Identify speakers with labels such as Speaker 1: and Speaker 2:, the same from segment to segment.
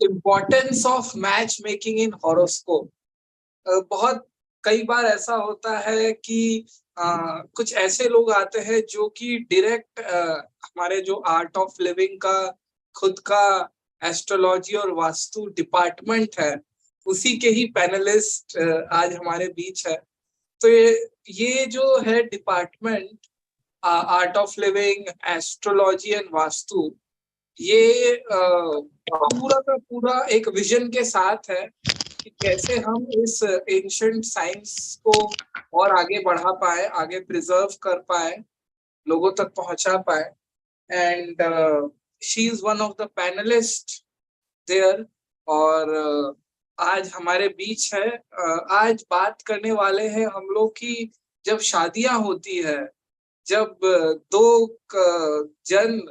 Speaker 1: Importance of match making in horoscope. बहुत कई बार ऐसा होता है कि कुछ ऐसे लोग आते हैं जो कि डायरेक्ट हमारे जो आर्ट ऑफ लिविंग का खुद का एस्ट्रोलॉजी और वास्तु डिपार्टमेंट है, उसी के ही पैनलिस्ट आज हमारे बीच है। तो ये जो है department, art of living, astrology and vastu, ये पूरा का पूरा एक विजन के साथ है कि कैसे हम इस एंशिएंट साइंस को और आगे बढ़ा पाए, आगे प्रिजर्व कर पाए, लोगों तक पहुंचा पाए। And she is one of the panellist there. और आज हमारे बीच है। आज बात करने वाले हैं हम लोग की, जब शादियां होती है, जब दो जन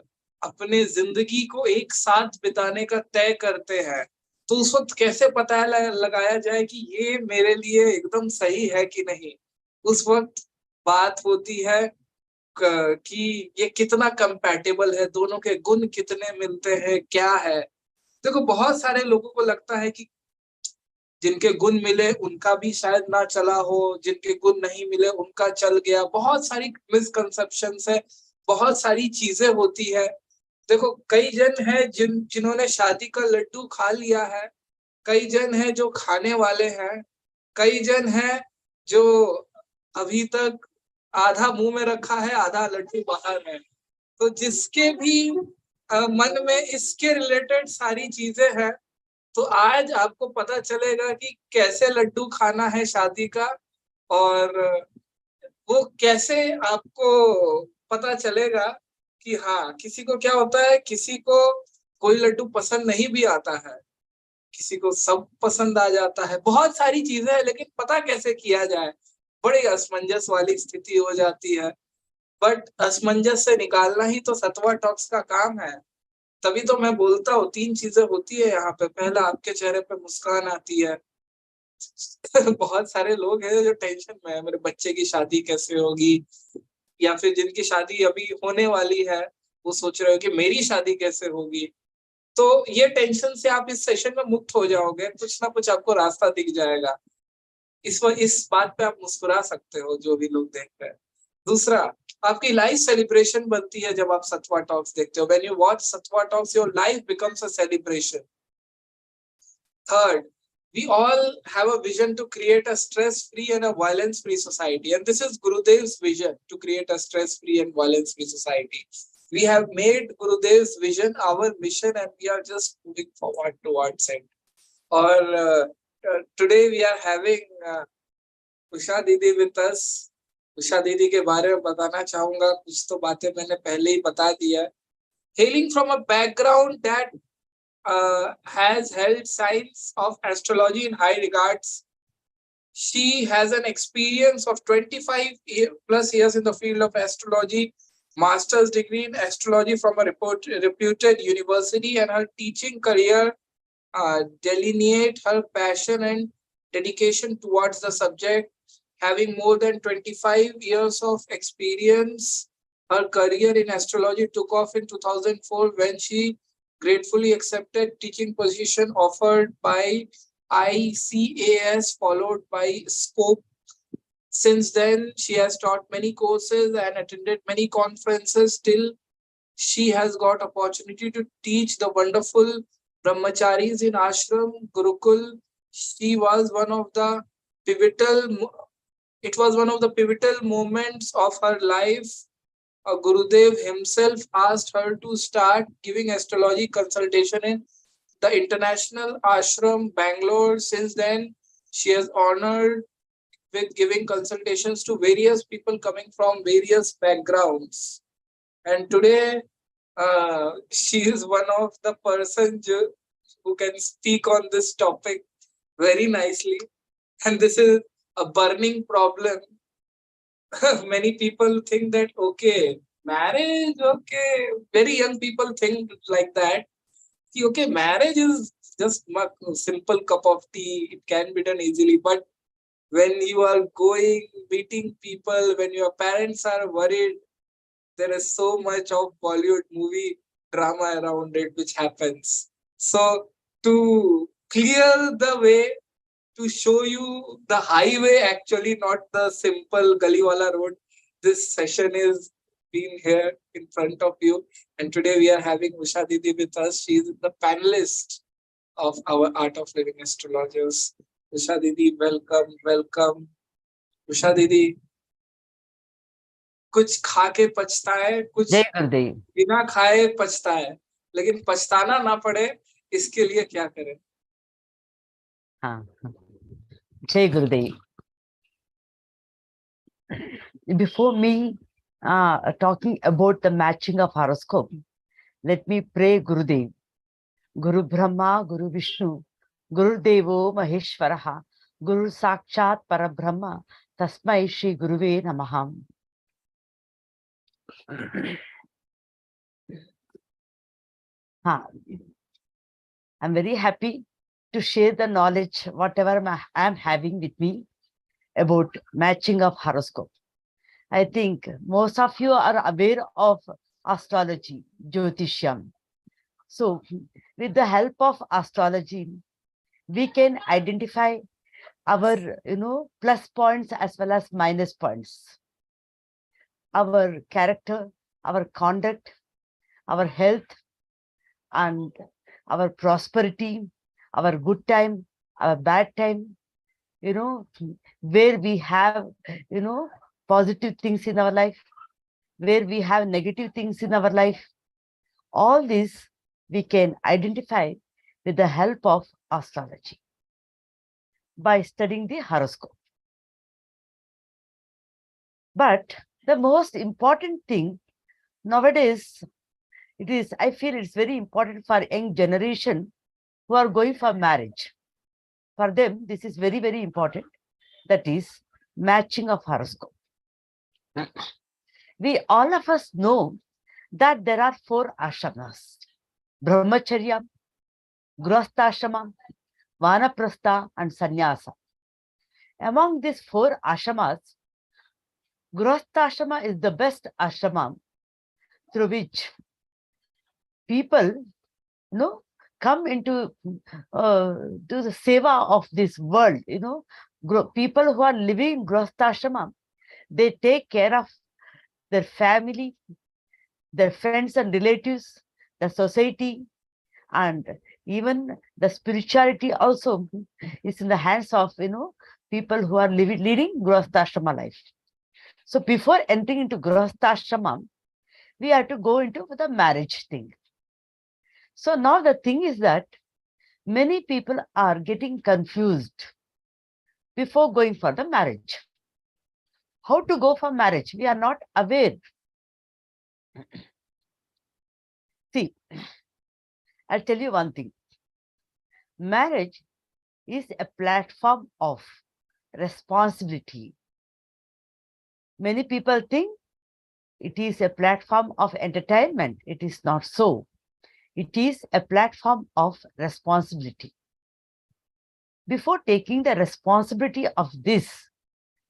Speaker 1: अपने जिंदगी को एक साथ बिताने का तय करते हैं, तो उस वक्त कैसे पता लगाया जाए कि ये मेरे लिए एकदम सही है कि नहीं। उस वक्त बात होती है कि ये कितना कंपैटिबल है, दोनों के गुण कितने मिलते हैं, क्या है। देखो, बहुत सारे लोगों को लगता है कि जिनके गुण मिले उनका भी शायद ना चला हो, जिनके गुण नहीं मिले उनका चल गया। बहुत सारी मिसकंसेप्शंस है, बहुत सारी चीजें होती है। देखो, कई जन है जिन्होंने शादी का लड्डू खा लिया है, कई जन है जो खाने वाले हैं, कई जन है जो अभी तक आधा मुंह में रखा है, आधा लड्डू बाहर है। तो जिसके भी मन में इसके रिलेटेड सारी चीजें हैं, तो आज आपको पता चलेगा कि कैसे लड्डू खाना है शादी का, और वो कैसे आपको पता चलेगा कि हाँ, किसी को क्या होता है, किसी को कोई लड्डू पसंद नहीं भी आता है, किसी को सब पसंद आ जाता है। बहुत सारी चीजें हैं, लेकिन पता कैसे किया जाए, बड़ी असमंजस वाली स्थिति हो जाती है। बट असमंजस से निकालना ही तो सत्वा टॉक्स का काम है। तभी तो मैं बोलता हूँ, 3 चीजें होती है यहाँ पे। पहला, आपके चेहरे पे मुस्कान आती है। बहुत सारे लोग हैं जो टेंशन में है, मेरे बच्चे की शादी कैसे होगी, या फिर जिनकी शादी अभी होने वाली है वो सोच रहे हो कि मेरी शादी कैसे होगी। तो ये टेंशन से आप इस सेशन में मुक्त हो जाओगे, कुछ ना कुछ आपको रास्ता दिख जाएगा। इस बात पे आप मुस्कुरा सकते हो, जो भी लोग देख रहे हैं। दूसरा, आपकी लाइफ सेलिब्रेशन बनती है जब आप सत्वा टॉक्स देखते हो। When you watch Satva talks, your life becomes a celebration. Third, we all have a vision to create a stress-free and a violence-free society. And this is Gurudev's vision, to create a stress-free and violence-free society. We have made Gurudev's vision our mission, and we are just moving forward towards it. Or today we are having Usha Didi with us. Usha दीदी के बारे में बताना चाहूंगा। कुछ तो बातें मैंने पहले ही बता दिया है। Hailing from a background that has held science of astrology in high regards, she has an experience of 25 plus years in the field of astrology, master's degree in astrology from a reputed university, and her teaching career delineate her passion and dedication towards the subject. Having more than 25 years of experience, her career in astrology took off in 2004 when she gratefully accepted teaching position offered by ICAS, followed by Scope. Since then, she has taught many courses and attended many conferences. Till she has got opportunity to teach the wonderful brahmacharis in ashram, Gurukul. She was one of the pivotal. It was one of the pivotal moments of her life. Gurudev himself asked her to start giving astrology consultation in the International Ashram, Bangalore. Since then, she has honored with giving consultations to various people coming from various backgrounds. And today, she is one of the persons who can speak on this topic very nicely. And this is a burning problem. Many people think that, okay, marriage, okay, very young people think like that. Okay, marriage is just a simple cup of tea. It can be done easily. But when you are going, meeting people, when your parents are worried, there is so much of Bollywood movie drama around it which happens. So to clear the way, to show you the highway, actually not the simple gully wala road, this session is being here in front of you. And today we are having Usha Didi with us. She is the panelist of our Art of Living Astrologers. Usha Didi, welcome, welcome. Usha Didi, कुछ खा के पछता है, कुछ बिना खाए पछता है, लेकिन पछताना ना पड़े इसके लिए क्या करें?
Speaker 2: हाँ, जय गुरुदेव. Before me talking about the matching of horoscope, let me pray Gurudev. Guru Brahma, Guru Vishnu, Guru Devo Maheshwaraha, Guru Sakshat Parabrahma, Tasmai Shri Guruve Namaha. I'm very happy to share the knowledge, whatever I'm having with me about matching of horoscope. I think most of you are aware of astrology, Jyotisham. So with the help of astrology, we can identify our, plus points as well as minus points. Our character, our conduct, our health, and our prosperity, our good time, our bad time, where we have, positive things in our life, where we have negative things in our life. All this we can identify with the help of astrology by studying the horoscope. But the most important thing nowadays, I feel it's very important for young generation who are going for marriage. For them, this is very, very important. That is matching of horoscope. We all of us know that there are 4 ashramas: Brahmacharya, Grihasthashrama, Vanaprastha, and Sannyasa. Among these 4 ashramas, Grihasthashrama is the best ashrama through which people, come into to the seva of this world. People who are living in Grihasthashrama, they take care of their family, their friends and relatives, the society, and even the spirituality also is in the hands of people who are leading Grihasthashrama life. So before entering into Grihasthashrama, we have to go into the marriage thing. So now the thing is that many people are getting confused before going for the marriage. How to go for marriage? We are not aware. See, I'll tell you one thing. Marriage is a platform of responsibility. Many people think it is a platform of entertainment. It is not so. It is a platform of responsibility. Before taking the responsibility of this,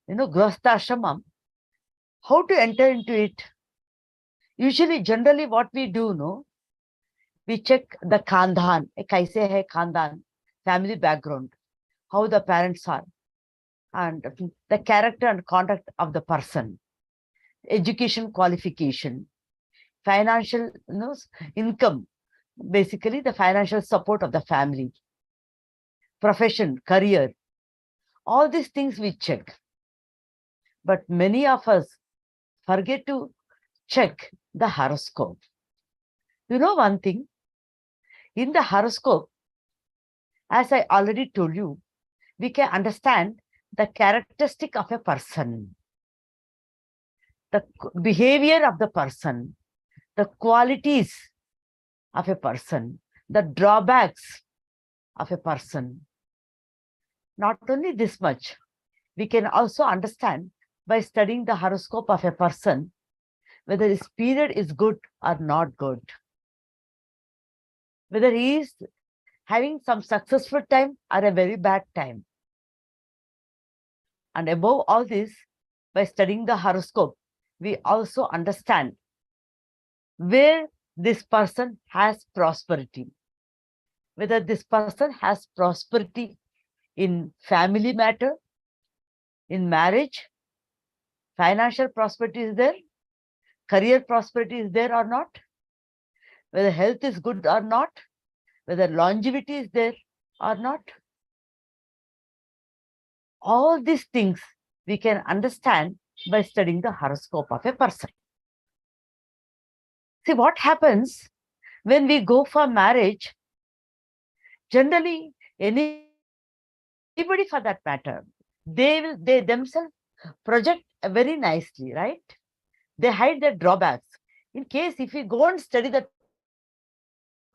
Speaker 2: Grihasthashrama, how to enter into it? Usually, generally, what we do, we check the khandan, kaise hai khandan, family background, how the parents are, and the character and conduct of the person, education qualification, financial income, basically the financial support of the family, profession, career, all these things we check. But many of us forget to check the horoscope. You know one thing, in the horoscope, as I already told you, we can understand the characteristic of a person, the behavior of the person, the qualities of a person, the drawbacks of a person. Not only this much, we can also understand by studying the horoscope of a person whether his period is good or not good, whether he is having some successful time or a very bad time. And above all this, by studying the horoscope, we also understand where this person has prosperity. Whether this person has prosperity in family matter, in marriage, financial prosperity is there, career prosperity is there or not, whether health is good or not, whether longevity is there or not. All these things we can understand by studying the horoscope of a person. See what happens when we go for marriage. Generally, anybody for that matter, they themselves project very nicely, right? They hide their drawbacks. In case if we go and study that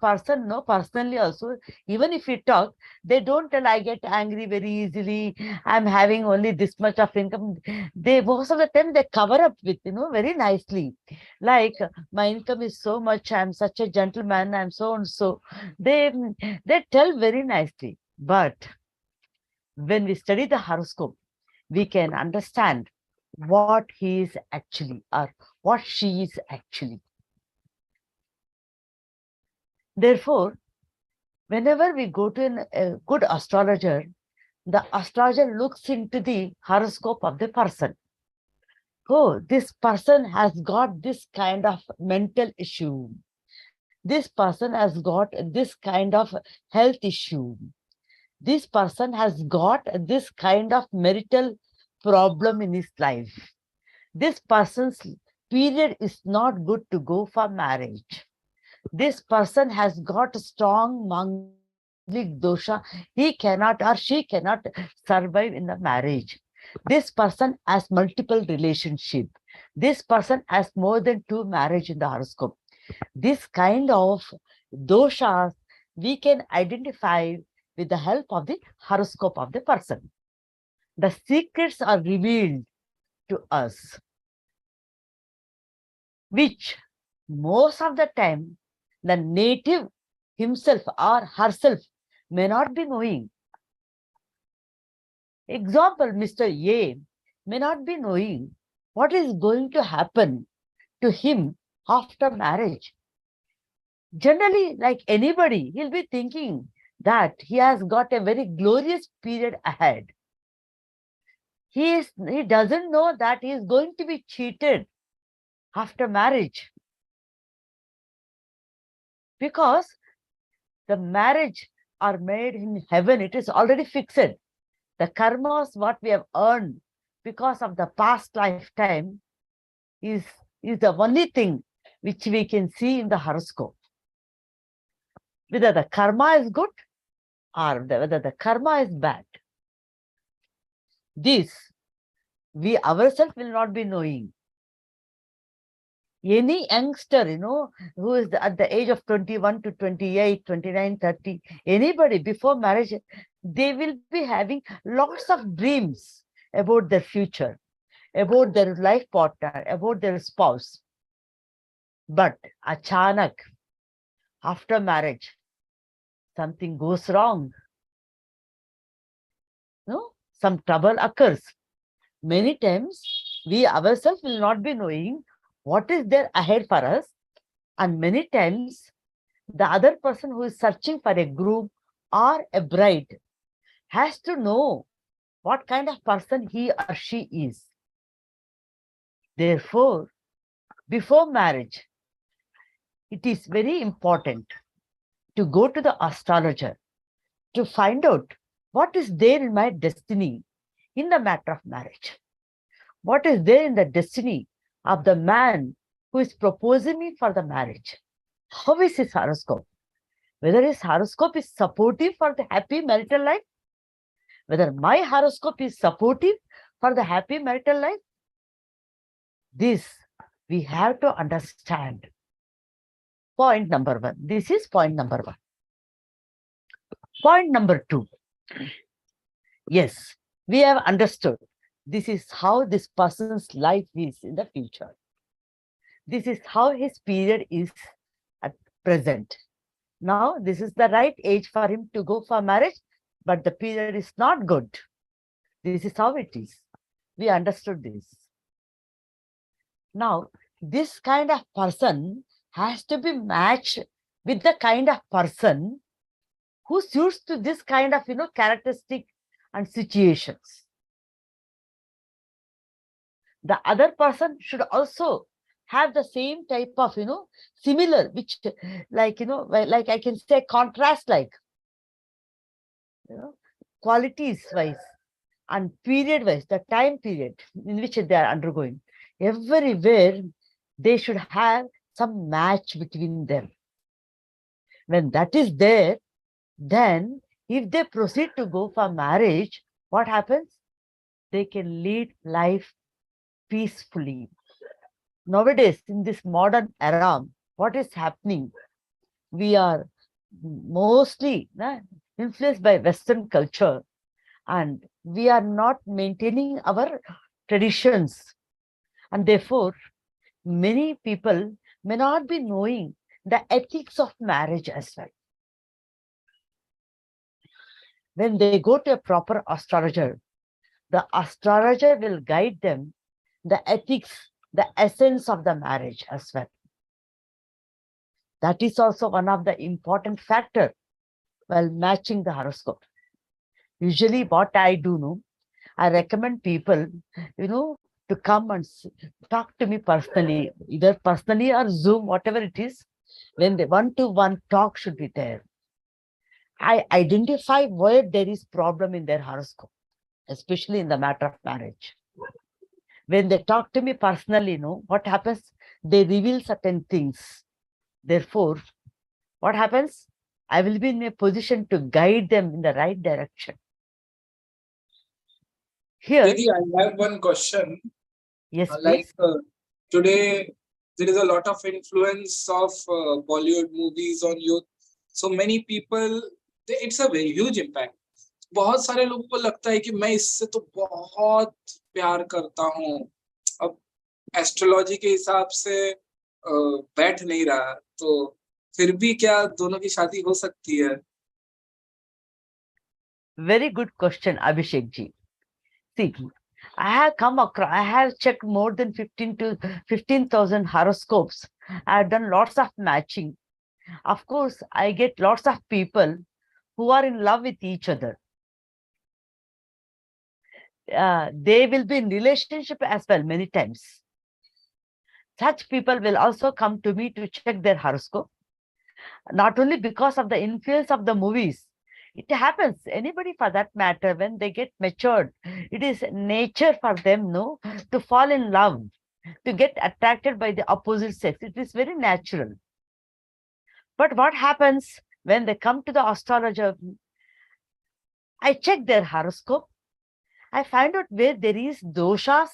Speaker 2: person, no, personally also, even if we talk, they don't tell I get angry very easily, I'm having only this much of income. They most of the time they cover up with, very nicely. Like, my income is so much, I'm such a gentleman, I'm so and so. They tell very nicely. But when we study the horoscope, we can understand what he is actually or what she is actually. Therefore, whenever we go to a good astrologer, the astrologer looks into the horoscope of the person. Oh, this person has got this kind of mental issue. This person has got this kind of health issue. This person has got this kind of marital problem in his life. This person's period is not good to go for marriage. This person has got a strong manglik dosha. He cannot or she cannot survive in the marriage. This person has multiple relationship. This person has more than 2 marriage in the horoscope. This kind of doshas we can identify with the help of the horoscope of the person. The secrets are revealed to us, which most of the time the native himself or herself may not be knowing. Example, Mr. A may not be knowing what is going to happen to him after marriage. Generally, like anybody, he'll be thinking that he has got a very glorious period ahead. He doesn't know that he is going to be cheated after marriage, because the marriage are made in heaven. It is already fixed. The karmas what we have earned because of the past lifetime is the only thing which we can see in the horoscope. Whether the karma is good or whether the karma is bad, this we ourselves will not be knowing. Any youngster, who is at the age of 21 to 28, 29, 30, anybody before marriage, they will be having lots of dreams about their future, about their life partner, about their spouse. But achanak, after marriage, something goes wrong. No, some trouble occurs. Many times, we ourselves will not be knowing what is there ahead for us. And many times, the other person who is searching for a groom or a bride has to know what kind of person he or she is. Therefore, before marriage, it is very important to go to the astrologer to find out what is there in my destiny in the matter of marriage. What is there in the destiny of the man who is proposing me for the marriage? How is his horoscope? Whether his horoscope is supportive for the happy marital life, whether my horoscope is supportive for the happy marital life, this we have to understand. Point number 1. This is point number 1. Point number 2. Yes, we have understood. This is how this person's life is in the future. This is how his period is at present. Now, this is the right age for him to go for marriage, but the period is not good. This is how it is. We understood this. Now, this kind of person has to be matched with the kind of person who suits to this kind of, characteristic and situations. The other person should also have the same type of, similar, which like, like I can say contrast like, qualities wise and period wise, the time period in which they are undergoing. Everywhere they should have some match between them. When that is there, then if they proceed to go for marriage, what happens? They can lead life peacefully. Nowadays, in this modern era, what is happening? We are mostly influenced by Western culture, and we are not maintaining our traditions. And therefore, many people may not be knowing the ethics of marriage as well. When they go to a proper astrologer, the astrologer will guide them the ethics, the essence of the marriage as well. That is also one of the important factor while matching the horoscope. Usually what I do, I recommend people, to come and talk to me personally, either personally or Zoom, whatever it is. When the one-to-one talk should be there, I identify where there is problem in their horoscope, especially in the matter of marriage. When they talk to me personally, what happens? They reveal certain things. Therefore, what happens? I will be in a position to guide them in the right direction. Here,
Speaker 1: Didi, I have one question.
Speaker 2: Yes,
Speaker 1: like
Speaker 2: please.
Speaker 1: today, there is a lot of influence of Bollywood movies on youth. So many people, it's a very huge impact. बहुत सारे लोगों को लगता है कि मैं इससे तो बहुत प्यार करता हूँ, अब एस्ट्रोलॉजी के हिसाब से बैठ नहीं रहा, तो फिर भी क्या दोनों की शादी हो सकती है?
Speaker 2: Very good question, Abhishek ji. See, I have come across, I have checked more than 15,000 horoscopes. I have done lots of matching. Of course, I get lots of people who are in love with each other. They will be in relationship as well many times. Such people will also come to me to check their horoscope. Not only because of the influence of the movies. It happens, anybody for that matter, when they get matured, it is nature for them, to fall in love, to get attracted by the opposite sex. It is very natural. But what happens when they come to the astrologer? I check their horoscope. I find out where there is doshas,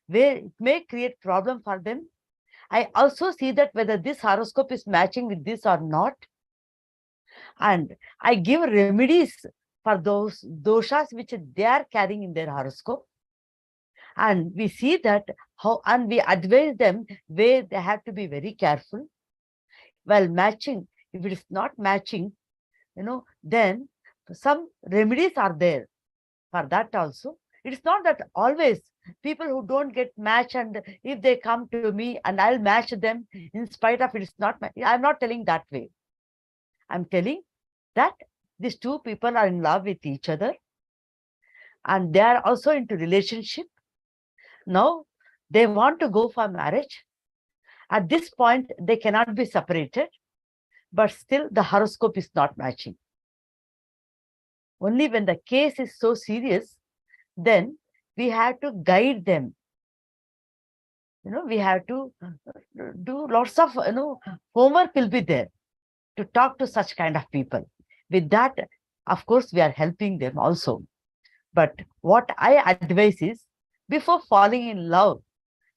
Speaker 2: where it may create problem for them. I also see that whether this horoscope is matching with this or not. And I give remedies for those doshas which they are carrying in their horoscope. And we see that and we advise them where they have to be very careful. While matching, if it is not matching, then some remedies are there for that also. It's not that always people who don't get match, and if they come to me and I'll match them in spite of it's not, I'm not telling that way. I'm telling that these two people are in love with each other and they are also into relationship. Now they want to go for marriage. At this point, they cannot be separated, but still the horoscope is not matching. Only when the case is so serious, then we have to guide them. We have to do lots of, homework will be there to talk to such kind of people. With that, of course, we are helping them also. But what I advise is, before falling in love,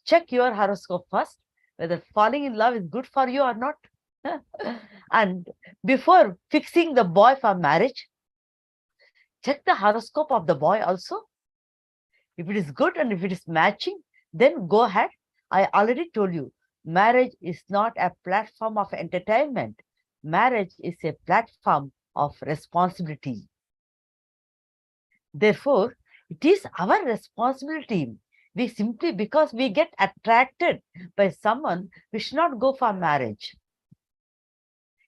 Speaker 2: check your horoscope first, whether falling in love is good for you or not. And before fixing the boy for marriage, check the horoscope of the boy also. If it is good and if it is matching, then go ahead. I already told you, marriage is not a platform of entertainment. Marriage is a platform of responsibility. Therefore, it is our responsibility. We simply, because we get attracted by someone, we should not go for marriage.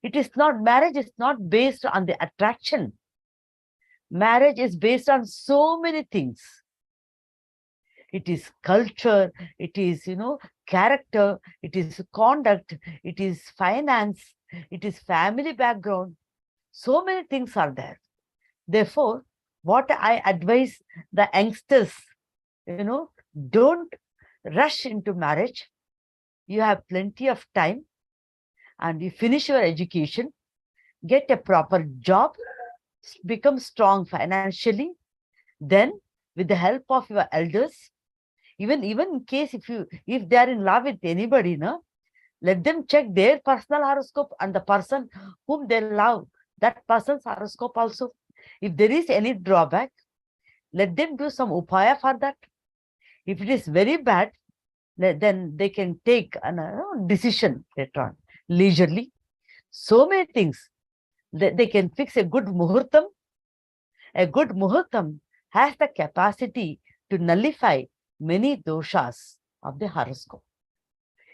Speaker 2: Marriage is not based on the attraction. Marriage is based on so many things. It is culture, it is, character, it is conduct, it is finance, it is family background. So many things are there. Therefore, what I advise the youngsters, don't rush into marriage. You have plenty of time and you finish your education, get a proper job, become strong financially. Then, with the help of your elders, even in case if they are in love with anybody, let them check their personal horoscope and the person whom they love, that person's horoscope also. If there is any drawback, let them do some upaya for that. If it is very bad, then they can take a decision later on, leisurely. So many things. They can fix a good muhurtam. A good muhurtam has the capacity to nullify many doshas of the horoscope.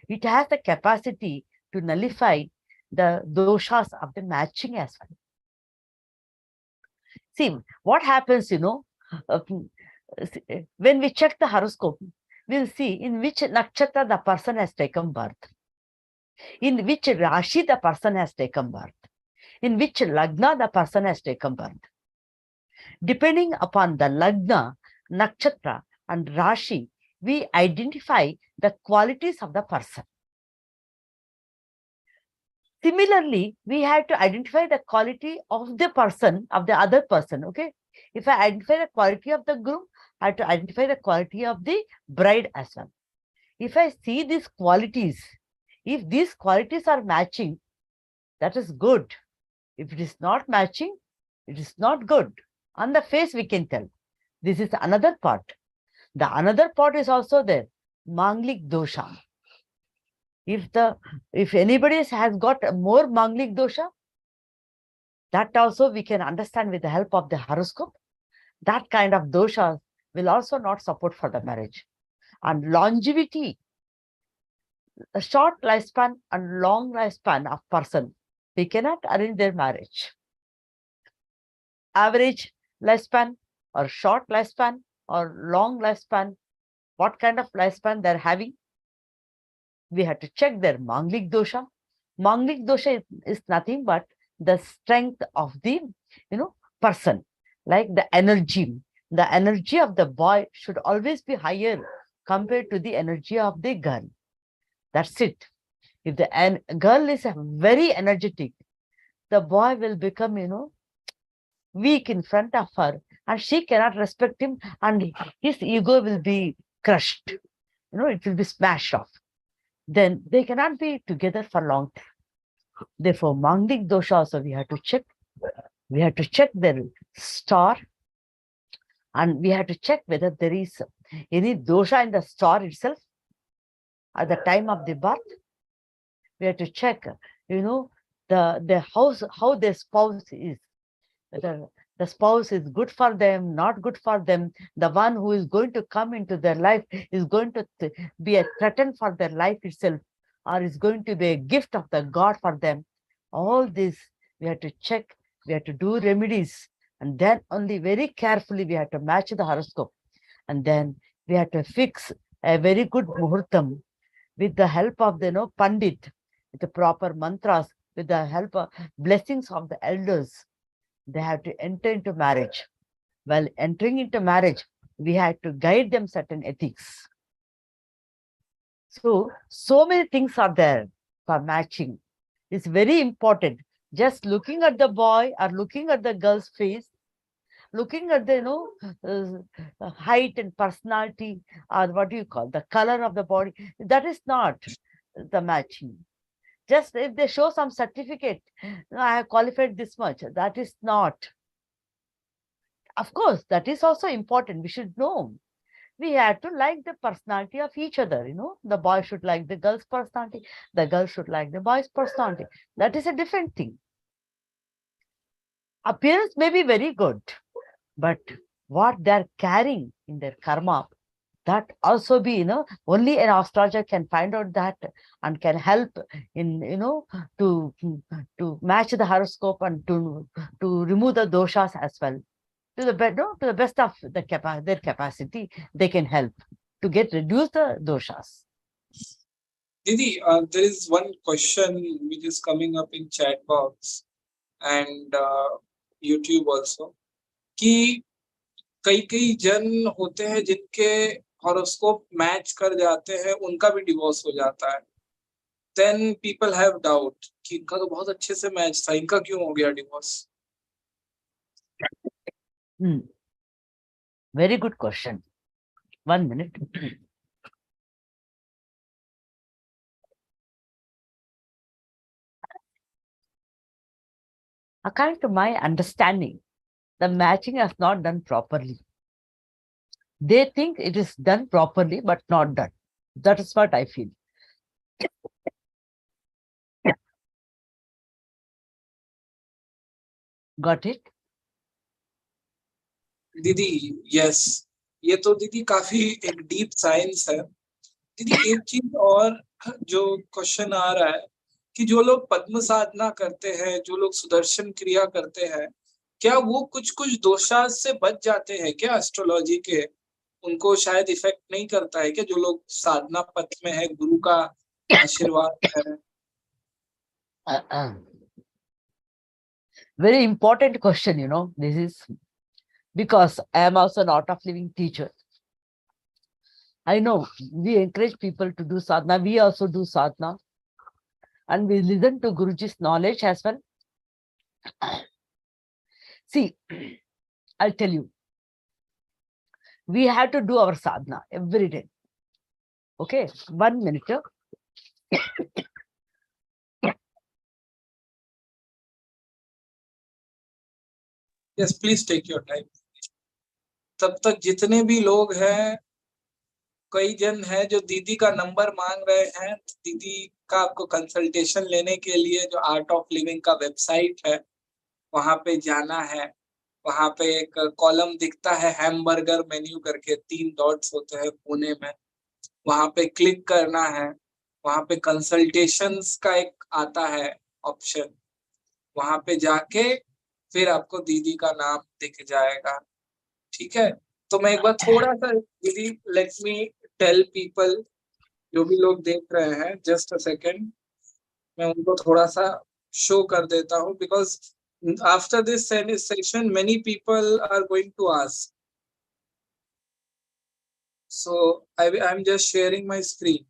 Speaker 2: It has the capacity to nullify the doshas of the matching as well. See, what happens, when we check the horoscope, we'll see in which nakshatra the person has taken birth, in which rashi the person has taken birth, in which lagna the person has taken birth. Depending upon the lagna, nakshatra, and rashi, we identify the qualities of the person. Similarly, we have to identify the quality of the person, of the other person, okay? If I identify the quality of the groom, I have to identify the quality of the bride as well. If I see these qualities, if these qualities are matching, that is good. If it is not matching, it is not good. On the face, we can tell. This is another part. The another part is also there, manglik dosha. If anybody has got more manglik dosha, that also we can understand with the help of the horoscope. That kind of dosha will also not support for the marriage. And longevity, a short lifespan and long lifespan of person, we cannot arrange their marriage. Average lifespan or short lifespan or long lifespan, what kind of lifespan they're having, we have to check their manglik dosha. Manglik dosha is nothing but the strength of the person, like the energy. The energy of the boy should always be higher compared to the energy of the girl. That's it. If the girl is very energetic, the boy will become, weak in front of her, and she cannot respect him, and his ego will be crushed. It will be smashed off. Then they cannot be together for long time. Therefore, manglik dosha also we have to check. We have to check their star, and we have to check whether there is any dosha in the star itself at the time of the birth. We have to check, the house, how their spouse is, whether the spouse is good for them, not good for them. The one who is going to come into their life is going to be a threat for their life itself, or is going to be a gift of the God for them. All this we have to check. We have to do remedies, and then only very carefully we have to match the horoscope, and then we have to fix a very good muhurtam with the help of the pandit, with the proper mantras, with the help of blessings of the elders. They have to enter into marriage. While entering into marriage, we have to guide them certain ethics. So many things are there for matching. It's very important. Just looking at the boy or looking at the girl's face, looking at the height and personality, or what do you call the color of the body, that is not the matching. Just if they show some certificate, I have qualified this much, that is not. Of course, that is also important. We should know. We have to like the personality of each other. The boy should like the girl's personality. The girl should like the boy's personality. That is a different thing. Appearance may be very good, but what they're carrying in their karma, that also be, only an astrologer can find out that and can help in, to match the horoscope and to remove the doshas as well. To the to the best of their capacity, they can help to reduce the doshas.
Speaker 1: Didi, there is one question which is coming up in chat box and YouTube also, कि कई जन होते हैं जिनके horoscope match कर जाते हैं, उनका भी डिवोर्स हो जाता है. देन पीपल हैव डाउट कि इनका तो बहुत अच्छे से मैच था, इनका क्यों हो गया divorce?
Speaker 2: Very good question. 1 minute. According to my understanding, the matching is not done properly. They think it is done properly, but not done. That is what I feel. Got it?
Speaker 1: दीदी, yes, ये तो दीदी काफी एक deep science है. दीदी, एक चीज और जो क्वेश्चन आ रहा है कि जो लोग पद्म साधना करते हैं, जो लोग सुदर्शन क्रिया करते हैं, क्या वो कुछ दोषास से बच जाते हैं क्या? एस्ट्रोलॉजी के उनको शायद इफेक्ट नहीं करता है क्या, जो लोग साधना पथ में है, गुरु का आशीर्वाद है?
Speaker 2: Very important question, this is because I am also an art of living teacher. I know we encourage people to do sadhana. We also do sadhana. And we listen to Guruji's knowledge as well. See, I'll tell you. We have to do our sadhana every day. Okay, 1 minute.
Speaker 1: Yes, please take your time. तब तक जितने भी लोग हैं, कई जन है जो दीदी का नंबर मांग रहे हैं, दीदी का आपको कंसल्टेशन लेने के लिए जो आर्ट ऑफ लिविंग का वेबसाइट है, वहां पे जाना है. वहां पे एक कॉलम दिखता है हैमबर्गर मेन्यू करके, 3 डॉट्स होते हैं कोने में, वहां पे क्लिक करना है. वहां पे कंसल्टेशंस का एक आता है ऑप्शन, वहां पे जाके फिर आपको दीदी का नाम दिख जाएगा. ठीक है, तो मैं एक बार थोड़ा सा दीदी, लेट मी टेल पीपल, जो भी लोग देख रहे हैं, जस्ट अ सेकेंड, मैं उनको थोड़ा सा शो कर देता हूँ, because after this session many people are going to ask. So I am just sharing my screen.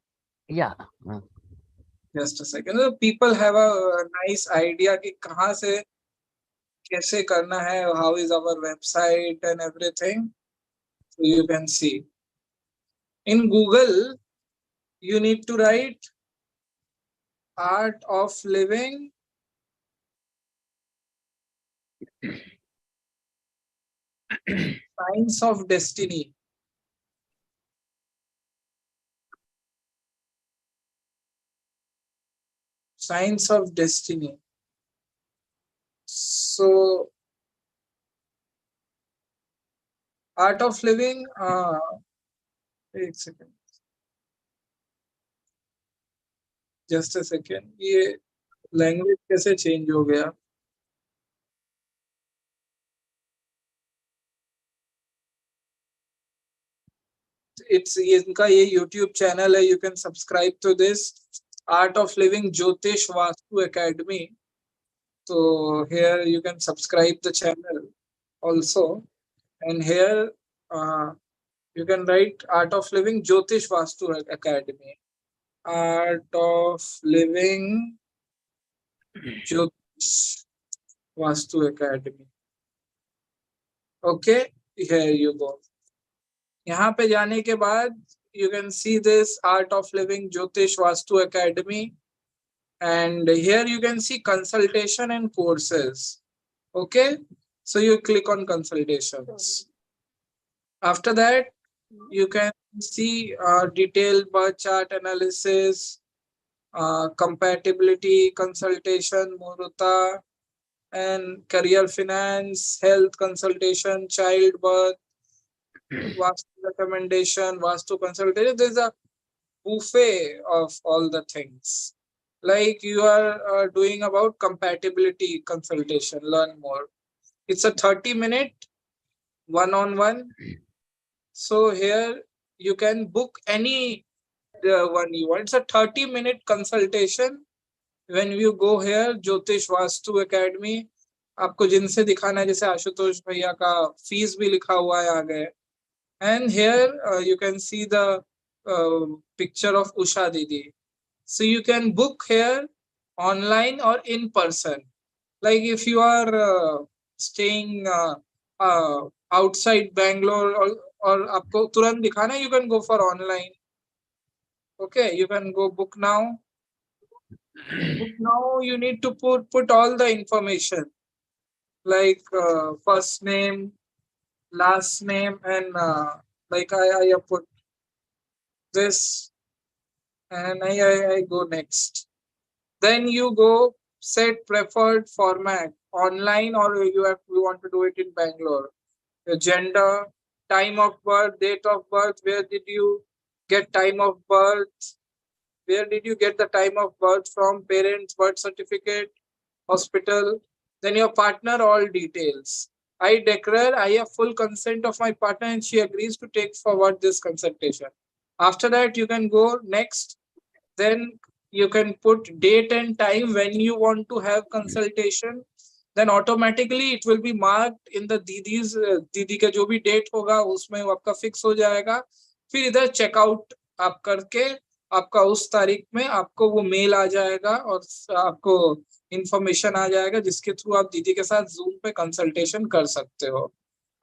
Speaker 2: Yeah.
Speaker 1: Just a second. People have a nice idea कि कहाँ से कैसे करना है, how is our website and everything. So you can see in Google, you need to write art of living science of destiny. Science of destiny. So art of living, एक second, just a second, ये language कैसे change हो गया? It's इनका ये YouTube channel है, you can subscribe to this art of living Jyotish Vastu academy. So here you can subscribe the channel also, and here you can write Art of Living Jyotish Vastu Academy. Art of Living Jyotish Vastu Academy. Okay, here you go. यहाँ पे जाने के बाद you can see this Art of Living Jyotish Vastu Academy, and here you can see consultation and courses. Okay, so you click on consultations. After that, you can see detailed birth chart analysis, compatibility consultation, Muruta, and career finance, health consultation, childbirth, Vastu recommendation, Vastu consultation. There's a buffet of all the things. Like you are doing about compatibility consultation, learn more. It's a 30-minute one-on-one. So here you can book any one you want. It's a 30-minute consultation. When you go here, Jyotish Vastu Academy, आपको जिनसे दिखाना है, जैसे आशुतोष भैया का fees भी लिखा हुआ है आगे. And here you can see the picture of Usha Didi. So you can book here online or in person. Like if you are staying outside Bangalore or आपको तुरंत दिखाना है, you can go for online. Okay, you can go book now. Book now, you need to put all the information like first name, last name, and like I put this, and I go next. Then you go set preferred format, online, or you want to do it in Bangalore. Your gender, time of birth, date of birth, where did you get time of birth, where did you get the time of birth from, parents, birth certificate, hospital, then your partner, all details. I declare I have full consent of my partner and she agrees to take forward this consultation. After that, you can go next. Then you can put date and time when you want to have consultation. Then automatically it will be marked in the दीदी's दीदी का जो भी date होगा उसमें वो आपका fix हो जाएगा. फिर इधर चेकआउट आप करके आपका उस तारीख में आपको वो मेल आ जाएगा और आपको इंफॉर्मेशन आ जाएगा जिसके थ्रू आप दीदी के साथ जूम पे कंसल्टेशन कर सकते हो.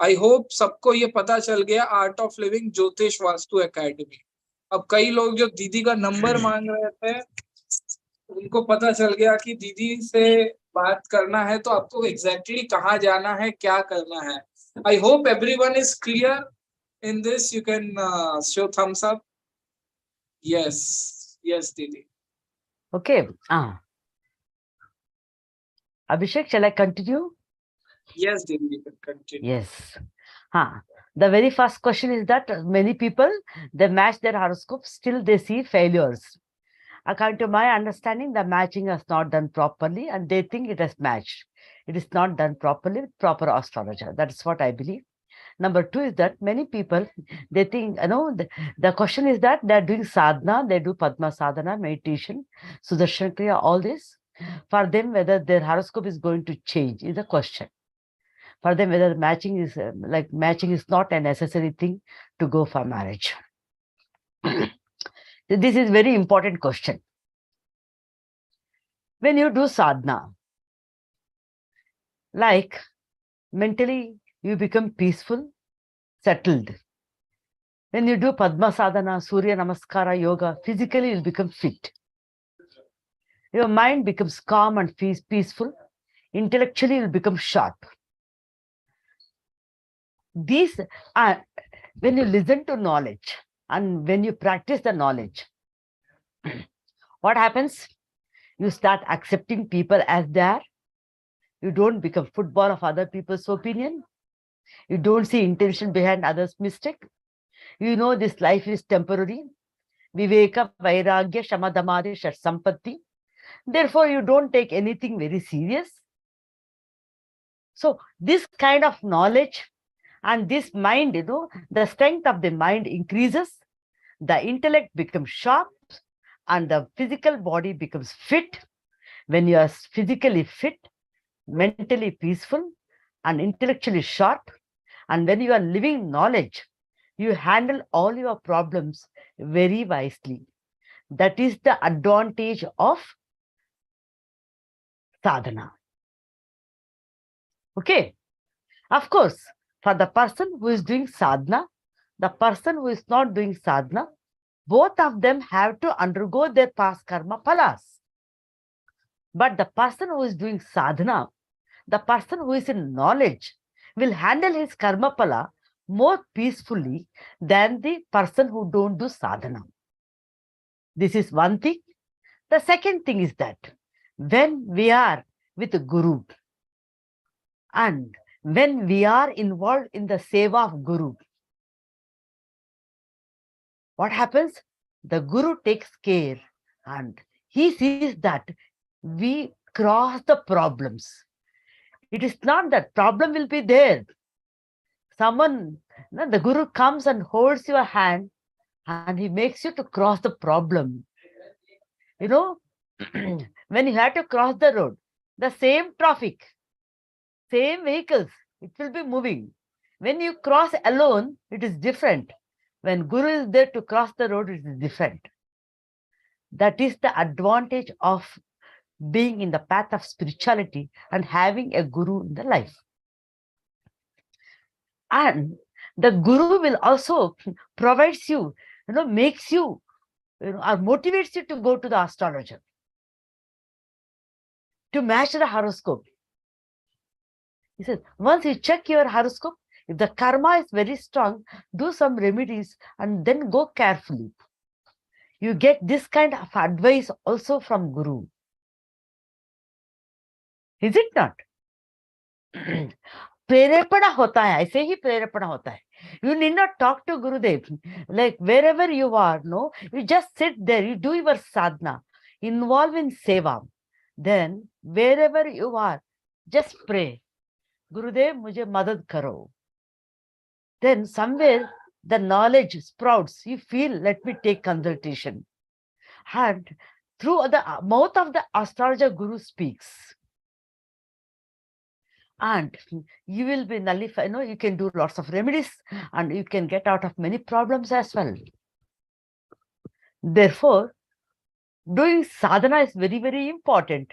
Speaker 1: आई होप सबको ये पता चल गया art of living Jyotish Vastu academy. अब कई लोग जो दीदी का नंबर मांग रहे थे उनको पता चल गया कि दीदी से बात करना है तो आपको एग्जैक्टली कहाँ जाना है, क्या करना है. I hope everyone is clear in this. You can show thumbs up. Yes, Didi.
Speaker 2: Okay. Abhishek, shall I continue?
Speaker 1: Yes, Didi, you can continue.
Speaker 2: Yes. The very first question is that many people, they match their horoscope, still they see failures. According to my understanding, the matching is not done properly and they think it has matched. It is not done properly with proper astrologer. That is what I believe. Number two is that many people, they think, the question is that they're doing sadhana, they do Padma sadhana, meditation, Sudershan Kriya, all this. For them, whether their horoscope is going to change is the question. For them, whether matching is not a necessary thing to go for marriage. This is very important question. When you do sadhana, like mentally you become peaceful, settled. When you do Padma sadhana, Surya Namaskara, yoga, physically you become fit. Your mind becomes calm and peaceful. Intellectually you become sharp. These are, when you listen to knowledge and when you practice the knowledge, what happens? You start accepting people as they are. You don't become football of other people's opinion. You don't see intention behind others' mistake. You know this life is temporary. Viveka, Vairagya, Shamadhamadi, Shat Sampatti. Therefore, you don't take anything very serious. So, this kind of knowledge and this mind, the strength of the mind increases. The intellect becomes sharp and the physical body becomes fit. When you are physically fit, mentally peaceful and intellectually sharp, and when you are living knowledge, you handle all your problems very wisely. That is the advantage of sadhana. Okay. Of course, for the person who is doing sadhana, the person who is not doing sadhana, both of them have to undergo their past karma phalas. But the person who is doing sadhana, the person who is in knowledge, will handle his karma phala more peacefully than the person who don't do sadhana. This is one thing. The second thing is that when we are with a Guru and when we are involved in the seva of Guru, What happens? The Guru takes care and he sees that we cross the problems. It is not that problem will be there. Someone, no, the Guru comes and holds your hand and he makes you to cross the problem. You know, when you have to cross the road, the same traffic, same vehicles, it will be moving. When you cross alone, it is different. When Guru is there to cross the road, it is different. That is the advantage of being in the path of spirituality and having a Guru in the life. And the Guru will also provides you, makes you, or motivates you to go to the astrologer to match the horoscope. He says, once you check your horoscope, if the karma is very strong, do some remedies and then go carefully. You get this kind of advice also from Guru. Is it not? प्रेरेपण होता है, ऐसे ही प्रेरेपण होता है. You need not talk to Gurudev. Like wherever you are, no, you just sit there, you do your sadhana, involve in seva. Then wherever you are, just pray. Gurudev, mujhe madad karo. Then somewhere the knowledge sprouts. You feel, let me take consultation. And through the mouth of the astrologer, Guru speaks. And you will be nullified. You can do lots of remedies and you can get out of many problems as well. Therefore, doing sadhana is very, very important.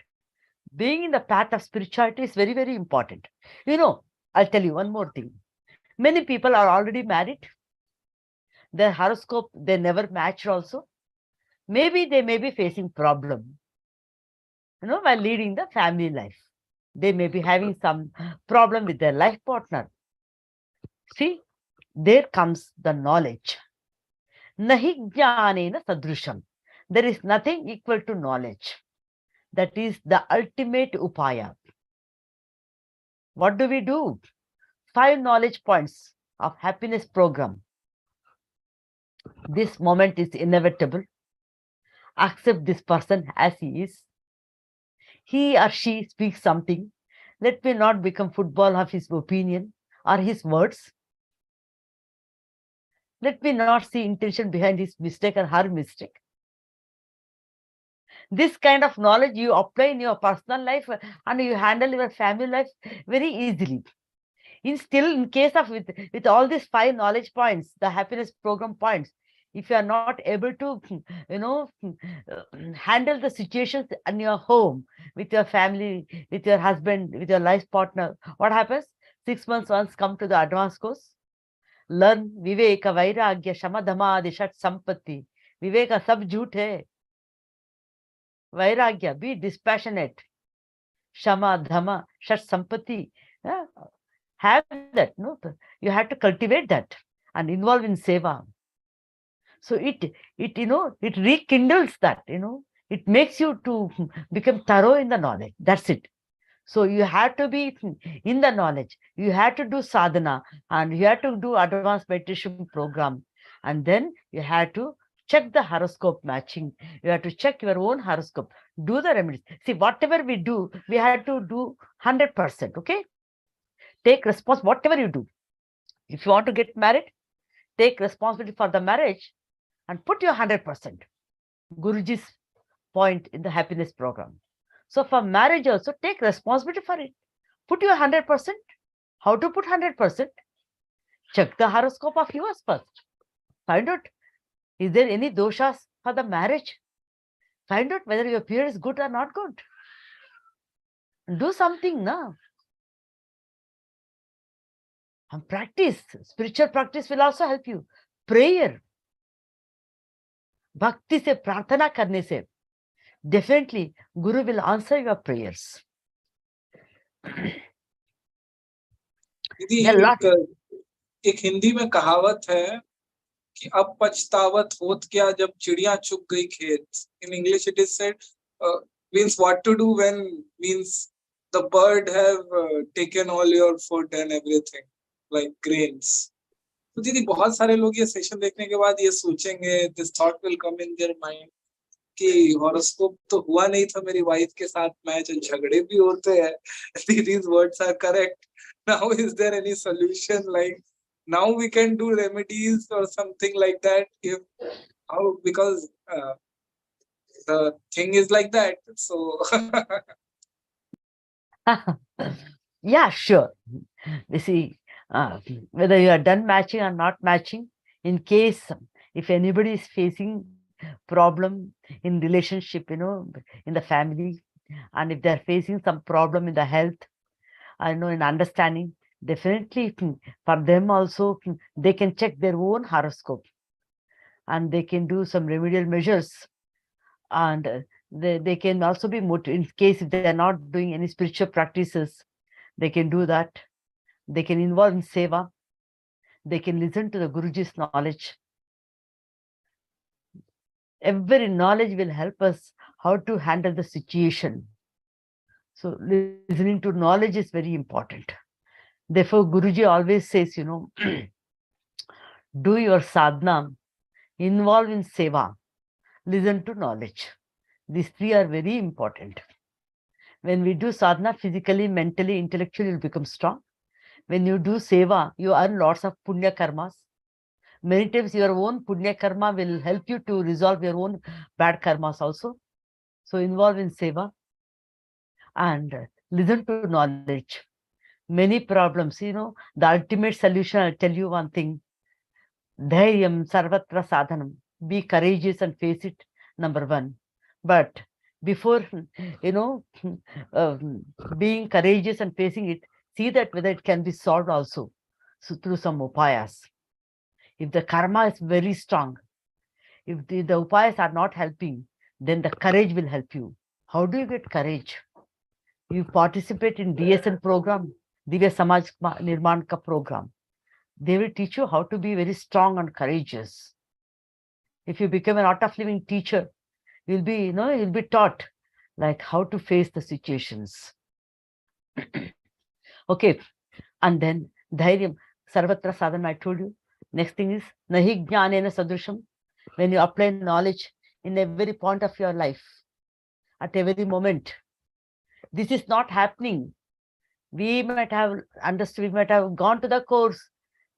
Speaker 2: Being in the path of spirituality is very, very important. I'll tell you one more thing. Many people are already married. Their horoscope, they never match also. Maybe they may be facing problem, while leading the family life. They may be having some problem with their life partner. See, there comes the knowledge. Nahi jnanena sadrusham. There is nothing equal to knowledge. That is the ultimate upaya. What do we do? 5 knowledge points of happiness program. This moment is inevitable. Accept this person as he is. He or she speaks something. Let me not become football of his opinion or his words. Let me not see intention behind his mistake or her mistake. This kind of knowledge you apply in your personal life and you handle your family life very easily. In case of with all these 5 knowledge points, the happiness program points, if you are not able to, handle the situations in your home, with your family, with your husband, with your life partner, what happens? 6 months once come to the advanced course. Learn Viveka, Vairagya, Shama, Dhamma, Dishat, Sampatti. Viveka sab jhoot hai. Vairagya, be dispassionate. Shama, Dhamma, Shat, Sampatti. Have that. No? You have to cultivate that and involve in seva. So it rekindles that, it makes you to become thorough in the knowledge. That's it. So you have to be in the knowledge. You have to do sadhana and you have to do advanced meditation program. And then you have to check the horoscope matching. You have to check your own horoscope. Do the remedies. See, whatever we do, we have to do 100%. Okay? Take responsibility, whatever you do. If you want to get married, take responsibility for the marriage and put your 100%. Guruji's point in the happiness program. So for marriage also, take responsibility for it. Put your 100%. How to put 100%? Check the horoscope of yours first. Find out, is there any doshas for the marriage? Find out whether your period is good or not good. Do something now. And practice. Spiritual practice will also help you. Prayer. Bhakti se, prarthana karne se, definitely Guru will answer your prayers.
Speaker 1: एक हिंदी में कहावत है कि अब पछतावत होत क्या जब चिड़िया चुग गई खेत. In English it is said, means what to do when means the bird have taken all your food and everything, like grains. तो दीदी बहुत सारे लोग ये सेशन देखने के बाद ये सोचेंगे, this thought will come in their mind कि हॉरोस्कोप तो हुआ नहीं था मेरी वाइफ के साथ मैच, झगड़े भी होते हैं, didi's words are correct, now is there any solution, like now we can do remedies or something like that, if how, because the thing is like that, so
Speaker 2: Yeah, sure. You see, whether you are done matching or not matching, in case if anybody is facing problem in relationship, in the family, and if they are facing some problem in the health, I know in understanding, definitely for them also, they can check their own horoscope and they can do some remedial measures, and they can also be in case if they are not doing any spiritual practices, they can do that. They can involve in seva. They can listen to the Guruji's knowledge. Every knowledge will help us how to handle the situation. So listening to knowledge is very important. Therefore, Guruji always says, do your sadhana, involve in seva, listen to knowledge. These three are very important. When we do sadhana, physically, mentally, intellectually, you'll become strong. When you do seva, you earn lots of punya karmas. Many times your own punya karma will help you to resolve your own bad karmas also. So involve in seva and listen to knowledge. Many problems, the ultimate solution, I'll tell you one thing. Dhairyam sarvatra sadhanam. Be courageous and face it, number one. But before, being courageous and facing it, see that whether it can be solved also. So through some upayas. If the karma is very strong, if the upayas are not helping, then the courage will help you. How do you get courage? You participate in DSN program, Divya Samaj Nirman Ka program. They will teach you how to be very strong and courageous. If you become an art of living teacher, you'll be taught like how to face the situations. Okay, and then dhairyam sarvatra sadhana, I told you. Next thing is nahi jnanena sadrusham. When you apply knowledge in every point of your life, at every moment, this is not happening. We might have understood, we might have gone to the course,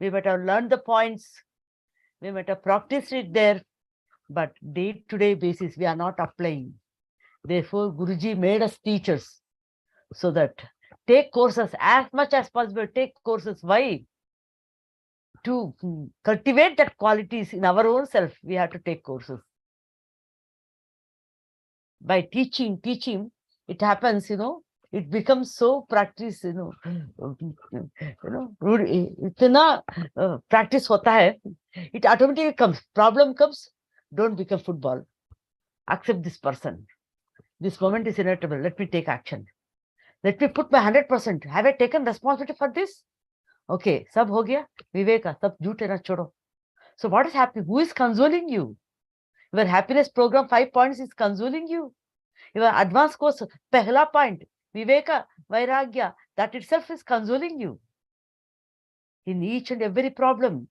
Speaker 2: we might have learned the points, we might have practiced it there, but day-to-day basis, we are not applying. Therefore, Guruji made us teachers so that take courses as much as possible, take courses. Why? To cultivate that qualities in our own self, we have to take courses. By teaching, it happens, it becomes so practice, itna practice hota hai, it automatically comes. Problem comes, don't become football. Accept this person. This moment is inevitable. Let me take action. Let me put my 100%. Have I taken responsibility for this? Okay, sab ho gaya. Viveka, sab jhoote na chodo. So what is happening? Who is consoling you? Your happiness program 5 points is consoling you. Your advanced course, pehla point, Viveka, Vairagya, that itself is consoling you in each and every problem.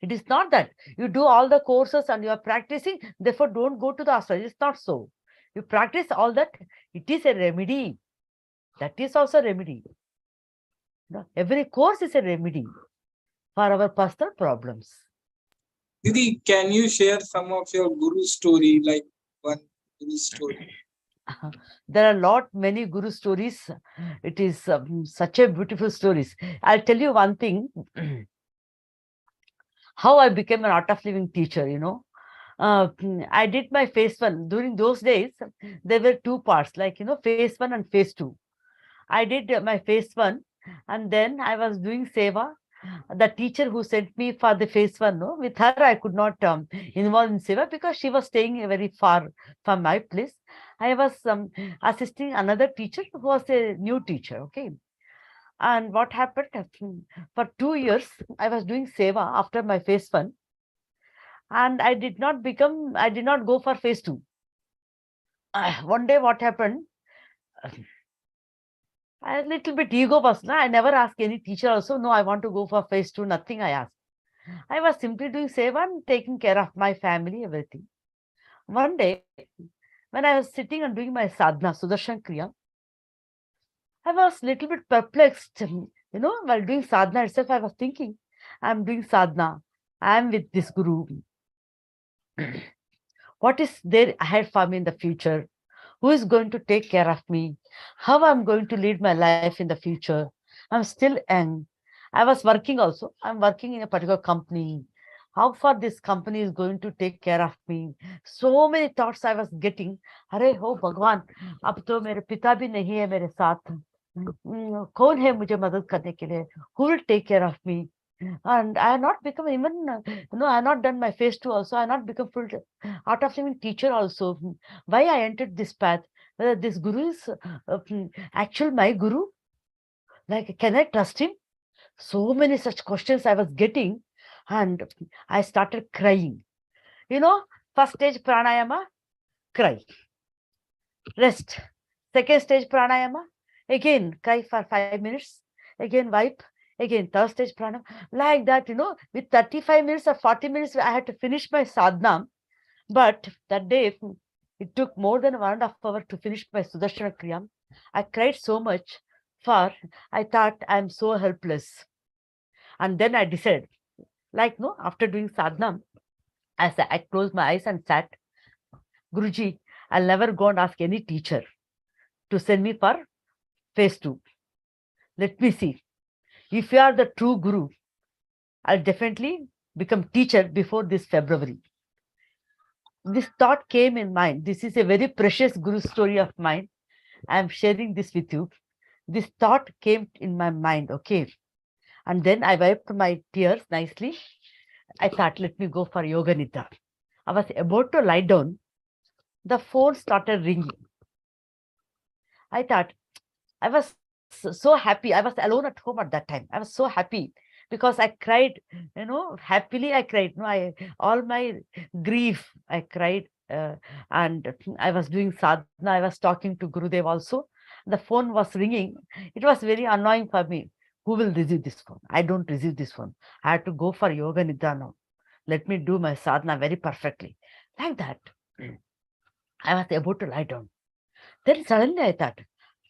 Speaker 2: It is not that you do all the courses and you are practicing, therefore don't go to the ashram. It's not so. You practice all that, it is a remedy. That is also a remedy. Every course is a remedy for our personal problems.
Speaker 1: Didi, can you share some of your guru story, like one guru story?
Speaker 2: There are many guru stories. It is such a beautiful stories. I'll tell you one thing. How I became an art of living teacher, I did my phase 1. During those days, there were 2 parts, like, phase 1 and phase 2. I did my phase 1, and then I was doing seva. The teacher who sent me for the phase 1, with her I could not involve in seva because she was staying very far from my place. I was assisting another teacher who was a new teacher, okay. And what happened, for 2 years, I was doing seva after my phase 1. And I did not go for phase 2. One day what happened, A little bit ego person. I never ask any teacher also, no, I want to go for phase 2, nothing I asked. I was simply doing seva and taking care of my family, everything. One day, when I was sitting and doing my sadhana, Sudershan Kriya, I was little bit perplexed. While doing sadhana itself, I was thinking, I'm doing sadhana, I'm with this guru. What is there ahead for me in the future? Who is going to take care of me? How I'm going to lead my life in the future? I'm still young. I was working also. I'm working in a particular company. How far this company is going to take care of me? So many thoughts I was getting. अरे हो भगवान, अब तो मेरे पिता भी नहीं है मेरे साथ. कौन है मुझे मदद करने के लिए? Who will take care of me? And I have not become even, I have not done my phase 2 also. I have not become full out of living teacher also. Why I entered this path? Whether this guru is actual my guru? Like, can I trust him? So many such questions I was getting, and I started crying. First stage pranayama, cry. Rest. Second stage pranayama, again cry for 5 minutes, again wipe, again third stage pranayama. Like that, with 35 minutes or 40 minutes, I had to finish my sadhana. But that day, it took more than 1.5 hours to finish my Sudarshan Kriya. I cried so much, for I thought I'm so helpless. And then I decided, after doing sadhana, I closed my eyes and sat, Guruji, I'll never go and ask any teacher to send me for phase 2. Let me see. If you are the true guru, I'll definitely become teacher before this February. This thought came in mind. This is a very precious guru story of mine. I'm sharing this with you. This thought came in my mind, okay. And then I wiped my tears nicely. I thought, let me go for yoga nidra. I was about to lie down. The phone started ringing. I thought, I was so happy. I was alone at home at that time. I was so happy because I cried, happily I cried. All my grief, I cried. And I was doing sadhana. I was talking to Gurudev also. The phone was ringing. It was very annoying for me. Who will receive this phone? I don't receive this phone. I had to go for yoga nidra now. Let me do my sadhana very perfectly. Like that, I was about to lie down. Then suddenly I thought,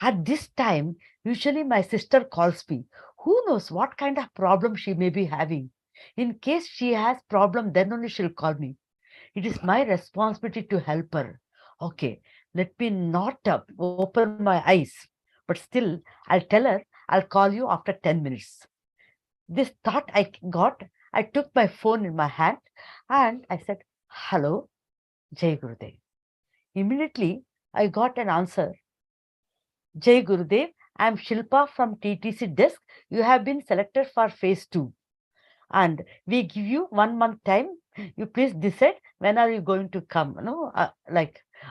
Speaker 2: at this time, usually my sister calls me. Who knows what kind of problem she may be having? In case she has problem, then only she'll call me. It is my responsibility to help her. Okay, let me not open my eyes. But still, I'll tell her, I'll call you after 10 minutes. This thought I got, I took my phone in my hand and I said, hello, Jai Gurudev. Immediately, I got an answer. Jai Gurudev, I am Shilpa from TTC desk. You have been selected for phase 2. And we give you 1 month time. You please decide when are you going to come.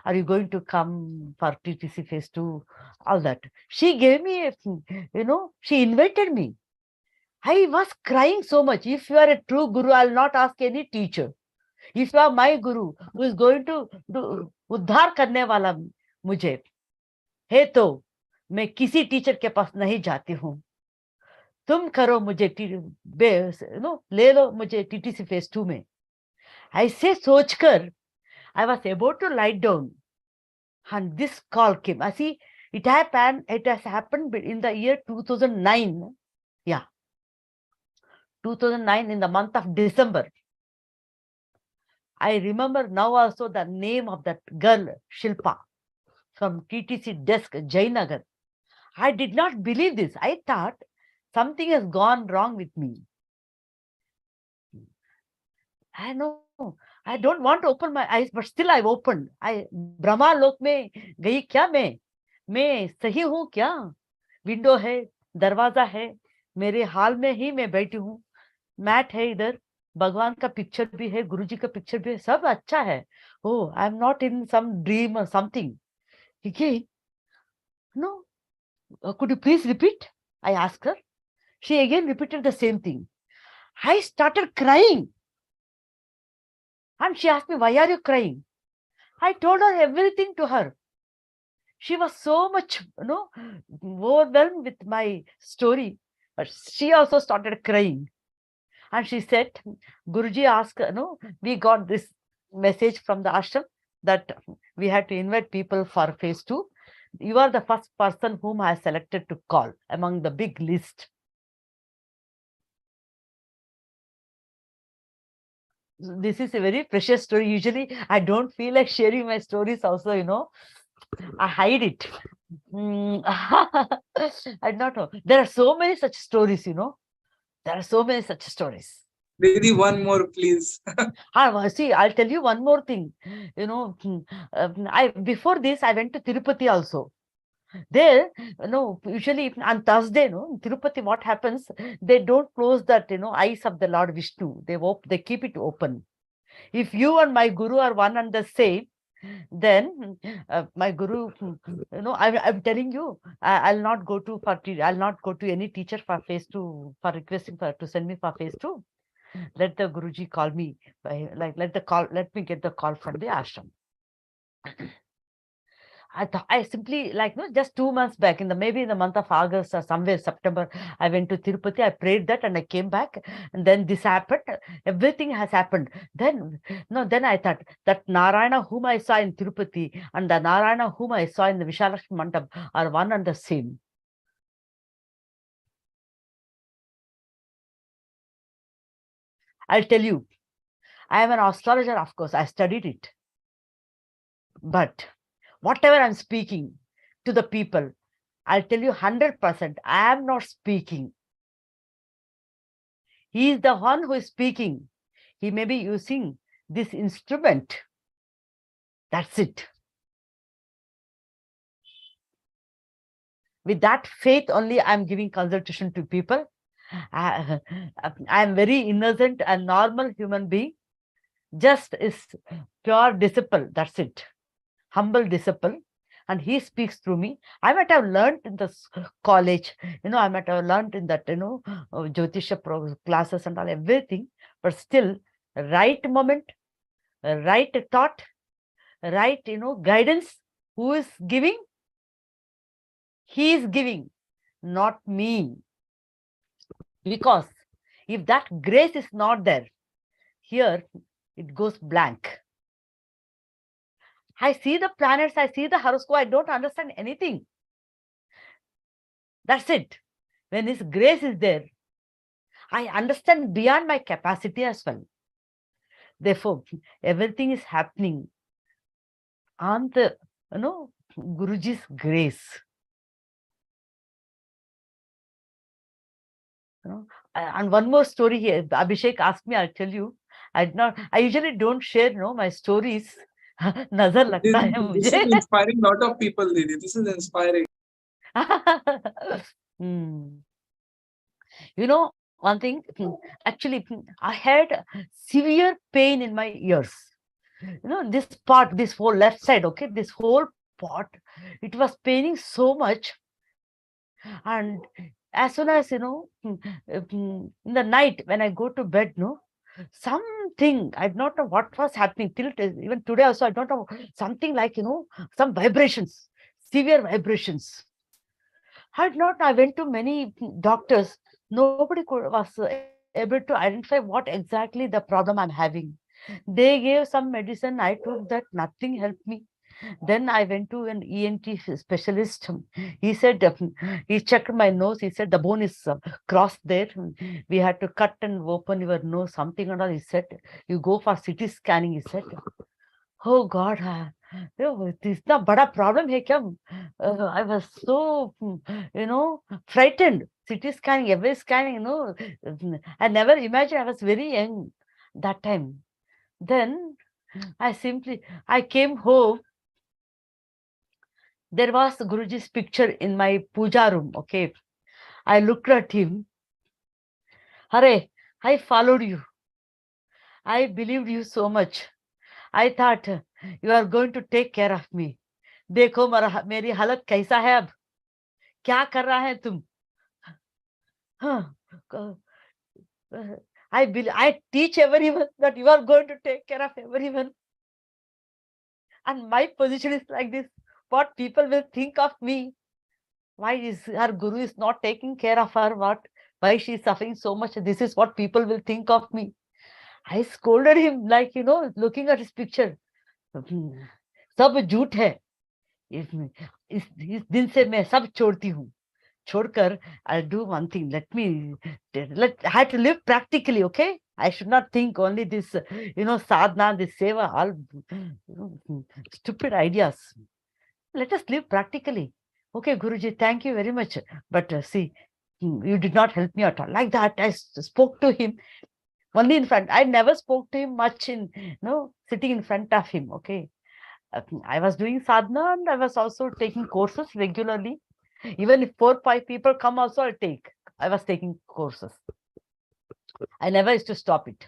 Speaker 2: Are you going to come for TTC phase 2? All that. She gave me, she invited me. I was crying so much. If you are a true guru, I'll not ask any teacher. If you are my guru, who is going to do उद्धार करने वाला मुझे है, तो मैं किसी teacher के पास नहीं जाती हूँ. तुम करो मुझे ले लो मुझे TTC phase 2 में. ऐसे सोचकर I was about to lie down and this call came. I see it has happened in the year 2009. Yeah, 2009 in the month of December. I remember now also the name of that girl, Shilpa, from TTC desk, Jayanagar. I did not believe this. I thought something has gone wrong with me. I know. I don't want to open my eyes, but still I opened. Brahma लोक में गई क्या मैं सही हूँ क्या? Window है, दरवाजा है, मेरे हाल में ही मैं बैठी हूँ. मैट है इधर, भगवान का पिक्चर भी है, गुरुजी का पिक्चर भी है, सब अच्छा है. Oh, I am not in some dream or something. Again, no. Could you please repeat? I asked her. She again repeated the same thing. I started crying. And she asked me, why are you crying? I told her everything to her. She was so much, overwhelmed with my story, but she also started crying. And she said, Guruji asked, we got this message from the ashram that we had to invite people for phase 2. You are the first person whom I selected to call among the big list. This is a very precious story. Usually, I don't feel like sharing my stories also, I hide it. I don't know. There are so many such stories, There are so many such stories.
Speaker 1: Didi, one more, please.
Speaker 2: See, I'll tell you one more thing. Before this, I went to Tirupati also. There, usually on Thursday, in Tirupati, what happens? They don't close that, eyes of the Lord Vishnu. They keep it open. If you and my guru are one and the same, then my guru, I'm telling you, I'll not go to any teacher for phase 2 for requesting to send me for phase 2. Let the Guruji call me, let me get the call from the ashram. I simply just 2 months back, maybe in the month of August or somewhere September, I went to Tirupati. I prayed that and I came back, and then this happened. Everything has happened. Then I thought that Narayana whom I saw in Tirupati and the Narayana whom I saw in the Vishalakshmi Mandap are one and the same. I'll tell you, I am an astrologer, of course. I studied it. But whatever I'm speaking to the people, I'll tell you 100%, I am not speaking. He is the one who is speaking. He may be using this instrument. That's it. With that faith only, I'm giving consultation to people. I am very innocent and normal human being. Just is pure disciple. That's it. Humble disciple. And he speaks through me. I might have learned in the college, I might have learned in that, Jyotisha classes and all, everything. But still, right moment, right thought, right, guidance. Who is giving? He is giving, not me. Because if that grace is not there, here it goes blank. I see the planets, I see the horoscope, I don't understand anything. That's it. When his grace is there, I understand beyond my capacity as well. Therefore, everything is happening on the, Guruji's grace. And one more story here. Abhishek asked me, I'll tell you. I usually don't share, my stories. Nazar lagta hai mujhe.
Speaker 1: This is inspiring a lot of people, Didi. This is inspiring.
Speaker 2: One thing, actually, I had severe pain in my ears. This whole left side, okay, this whole part, it was paining so much. And as soon as, in the night when I go to bed, something, I don't know what was happening till even today also, I don't know, something like, some vibrations, severe vibrations. I went to many doctors. Nobody was able to identify what exactly the problem I'm having. They gave some medicine. I took that, nothing helped me. Then I went to an ENT specialist. He said, he checked my nose. He said, the bone is crossed there. We had to cut and open your nose, something and all. He said, you go for CT scanning. He said, oh God, इतना बड़ा problem है क्या? I was so, frightened. CT scanning, every scanning, I never imagined. I was very young that time. Then I came home. There was Guruji's picture in my puja room. Okay. I looked at him. Hare, I followed you. I believed you so much. I thought you are going to take care of me. देखो मेरी हालत कैसा है अब, क्या कर रहा है तुम? I teach everyone that you are going to take care of everyone. And my position is like this. what people will think of me. Why is her guru is not taking care of her? What? Why she is suffering so much? This is what people will think of me. I scolded him like, looking at his picture. सब झूठ है. इस दिन से मैं सब छोड़ती हूँ. छोड़कर I'll do one thing. I had to live practically, okay? I should not think only this, sadhana, this seva, all stupid ideas. Let us live practically. Okay, Guruji, thank you very much. But see, you did not help me at all. Like that, I spoke to him only in front. I never spoke to him much sitting in front of him, okay? I was doing sadhana and I was also taking courses regularly. Even if 4 or 5 people come also, I was taking courses. I never used to stop it.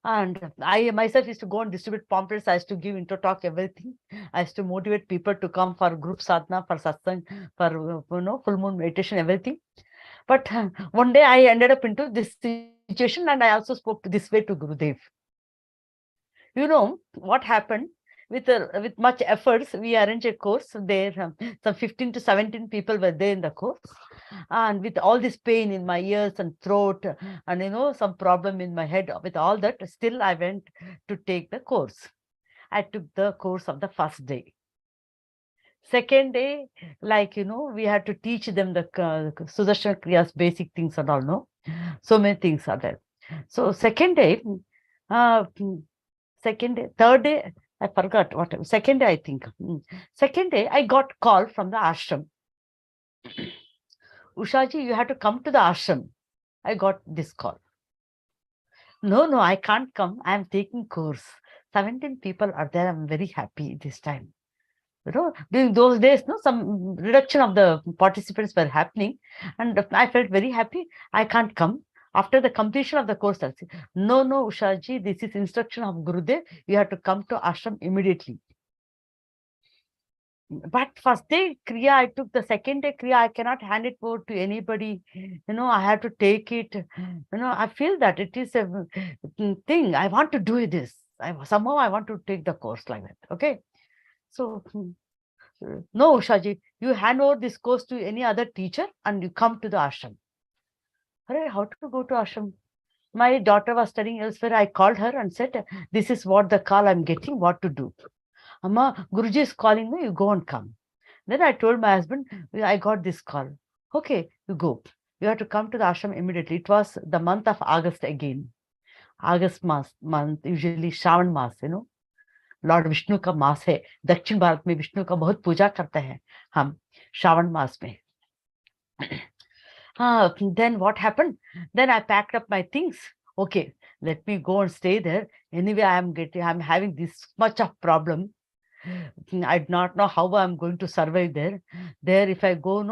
Speaker 2: And I myself used to go and distribute pamphlets. I used to give intro talk, everything. I used to motivate people to come for group sadhana, for satsang, for full moon meditation, everything. But one day I ended up into this situation, and I also spoke this way to Gurudev. What happened? With much efforts, we arranged a course there. Some 15 to 17 people were there in the course, and with all this pain in my ears and throat, and some problem in my head, with all that, still I went to take the course. I took the course of the first day. Second day, we had to teach them the Sudershan Kriyas, basic things and all, no? So many things are there. So second day, third day, I forgot what. Second day, I think. Second day, I got call from the ashram. Ushaji, you have to come to the ashram. I got this call. No, I can't come. I am taking course. 17 people are there. I'm very happy this time. During those days, some reduction of the participants were happening, and I felt very happy. I can't come. After the completion of the course, I'll say, no, Ushaji, this is instruction of Gurudev. You have to come to ashram immediately. But first day Kriya, I took. The second day Kriya, I cannot hand it over to anybody. I have to take it. I feel that it is a thing. I want to do this. Somehow I want to take the course like that. Okay. So, no, Ushaji, you hand over this course to any other teacher and you come to the ashram. How to go to ashram? My daughter was studying elsewhere. I called her and said, this is what the call I'm getting, what to do. Amma, Guruji is calling me, you go and come. Then I told my husband, I got this call. Okay, you go. You have to come to the ashram immediately. It was the month of August again. August month, usually Shravan Mas, Lord Vishnu का मास है. दक्षिण भारत में विष्णु का बहुत पूजा करते हैं हम श्रावण मास में. Then what happened? Then I packed up my things. Okay, let me go and stay there. Anyway, I'm having this much of problem. I do not know how I'm going to survive there. There, if I go,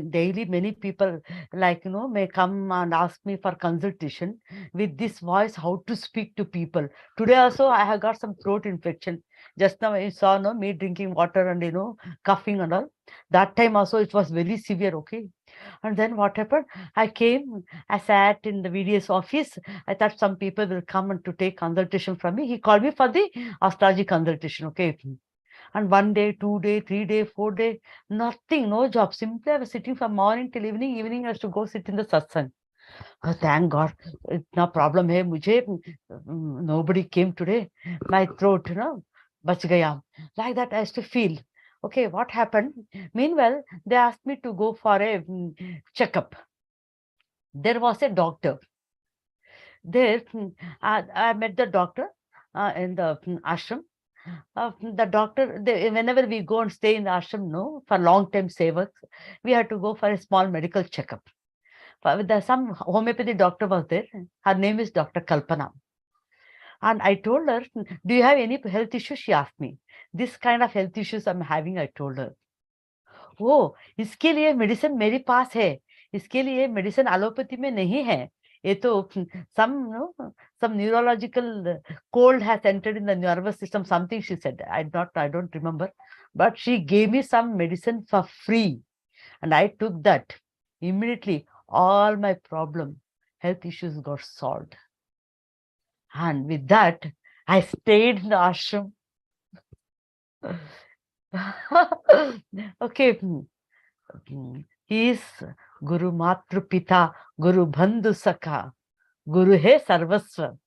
Speaker 2: daily many people may come and ask me for consultation. With this voice, how to speak to people. Today also, I have got some throat infection. Just now, I saw me drinking water and coughing and all. That time also, it was very severe. Okay. And then what happened? I came, I sat in the VDS office. I thought some people will come and to take consultation from me. He called me for the astrology consultation. Okay. And 1 day, 2 day, 3 day, 4 day, nothing, no job. Simply I was sitting from morning till evening. Evening I has to go sit in the satsang. Oh, thank God. No problem hai mujhe. Nobody came today. My throat, bach gaya. Like that I used to feel. Okay, what happened? Meanwhile, they asked me to go for a checkup. There was a doctor. There, I met the doctor in the ashram. The doctor, whenever we go and stay in the ashram, for long-term sevaks, we had to go for a small medical checkup. Some homeopathy doctor was there. Her name is Dr. Kalpana. And I told her, do you have any health issues? She asked me. This kind of health issues I'm having, I told her. Oh, इसके लिए medicine मेरे पास है. इसके लिए medicine allopathy में नहीं है. Some neurological cold has entered in the nervous system, something she said. I don't remember. But she gave me some medicine for free. And I took that. Immediately, all my health issues got solved. And with that, I stayed in the ashram. Okay. He is Guru Matru Pita, Guru Bandhu Sakha, Guru Hai Sarvasva.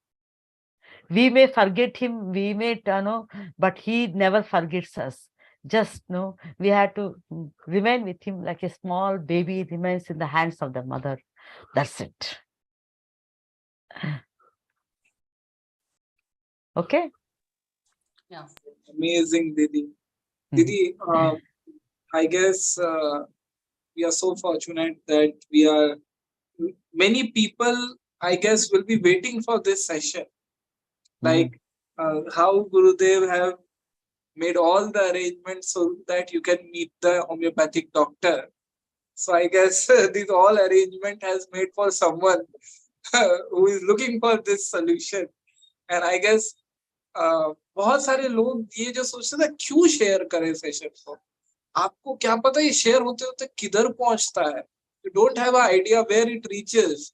Speaker 2: We may forget him, we may know, but he never forgets us. Just know we have to remain with him like a small baby remains in the hands of the mother. That's it. Okay?
Speaker 3: Yeah.
Speaker 1: Amazing, Didi. Didi, I guess we are so fortunate that many people, I guess, will be waiting for this session. Like how Gurudev have made all the arrangements so that you can meet the homeopathic doctor. So I guess this all arrangement has made for someone who is looking for this solution. And I guess बहुत सारे लोग ये जो सोचते थे क्यों share करें session को, आपको क्या पता ये शेयर होते होते किधर पहुंचता है. You don't have an idea where it reaches.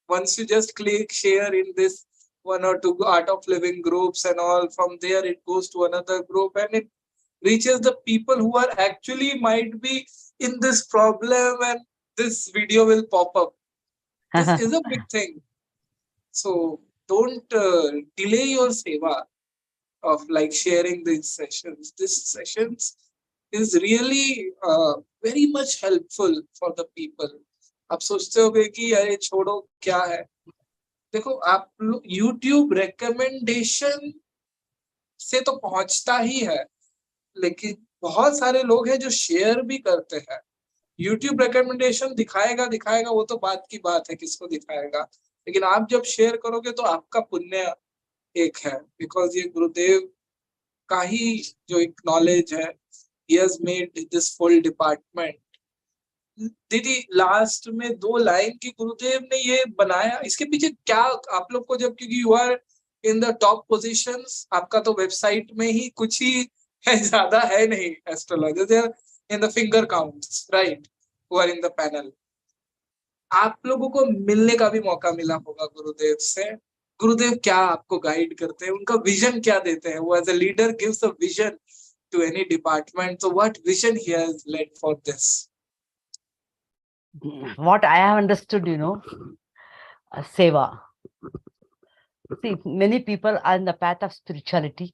Speaker 1: Once you just click share in this one or two art of living groups and all, from there it goes to another group and it reaches the people who are actually might be in this problem, and this video will pop up. This is a big thing. So don't delay your seva of like sharing these sessions. These sessions is really very much helpful for the people. आप सोचते होगे कि अरे छोड़ो क्या है, देखो आप YouTube रिकमेंडेशन से तो पहुंचता ही है, लेकिन बहुत सारे लोग हैं जो शेयर भी करते हैं. YouTube रिकमेंडेशन दिखाएगा वो तो बात की बात है, किसको दिखाएगा, लेकिन आप जब शेयर करोगे तो आपका पुण्य एक है, बिकॉज ये गुरुदेव का ही जो एक नॉलेज है. He has made this full department. दीदी लास्ट में 2 लाइन की गुरुदेव ने ये बनाया, इसके पीछे क्या आप लोग को, जब क्योंकि you are in the top positions, आपका तो वेबसाइट में ही कुछ ही है, ज्यादा है नहीं astrologer in the finger counts, right, who are in the panel. आप लोगों को मिलने का भी मौका मिला होगा गुरुदेव से. गुरुदेव क्या आपको गाइड करते हैं, उनका विजन क्या देते हैं? वो as a leader gives a vision to any department. So what vision he has led for this?
Speaker 2: What I have understood, seva. See, many people are in the path of spirituality.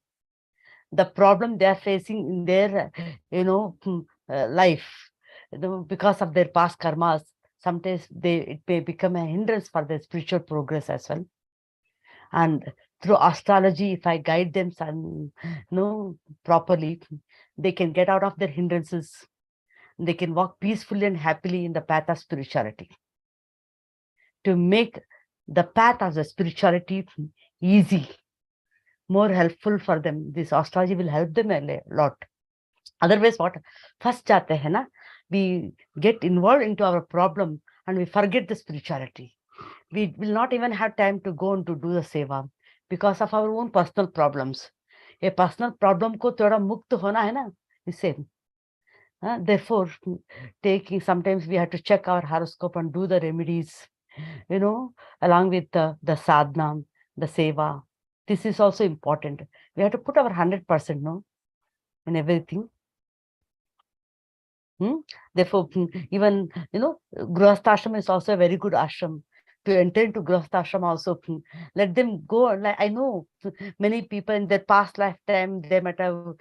Speaker 2: The problem they are facing in their, life, because of their past karmas, sometimes it may become a hindrance for their spiritual progress as well. And through astrology, if I guide them properly, they can get out of their hindrances. They can walk peacefully and happily in the path of spirituality. To make the path of the spirituality easy, more helpful for them, this astrology will help them a lot. Otherwise, what? First jate hai na, we get involved into our problem and we forget the spirituality. We will not even have time to go and to do the seva because of our own personal problems. A personal problem ko thoda mukt hona hai na, isse. Therefore, sometimes we have to check our horoscope and do the remedies, along with the sadhana, the seva. This is also important. We have to put our 100%, in everything. Therefore, even, Grihastha ashram is also a very good ashram. To enter into Grihastha ashram also, let them go. Like I know many people in their past lifetime, they might have,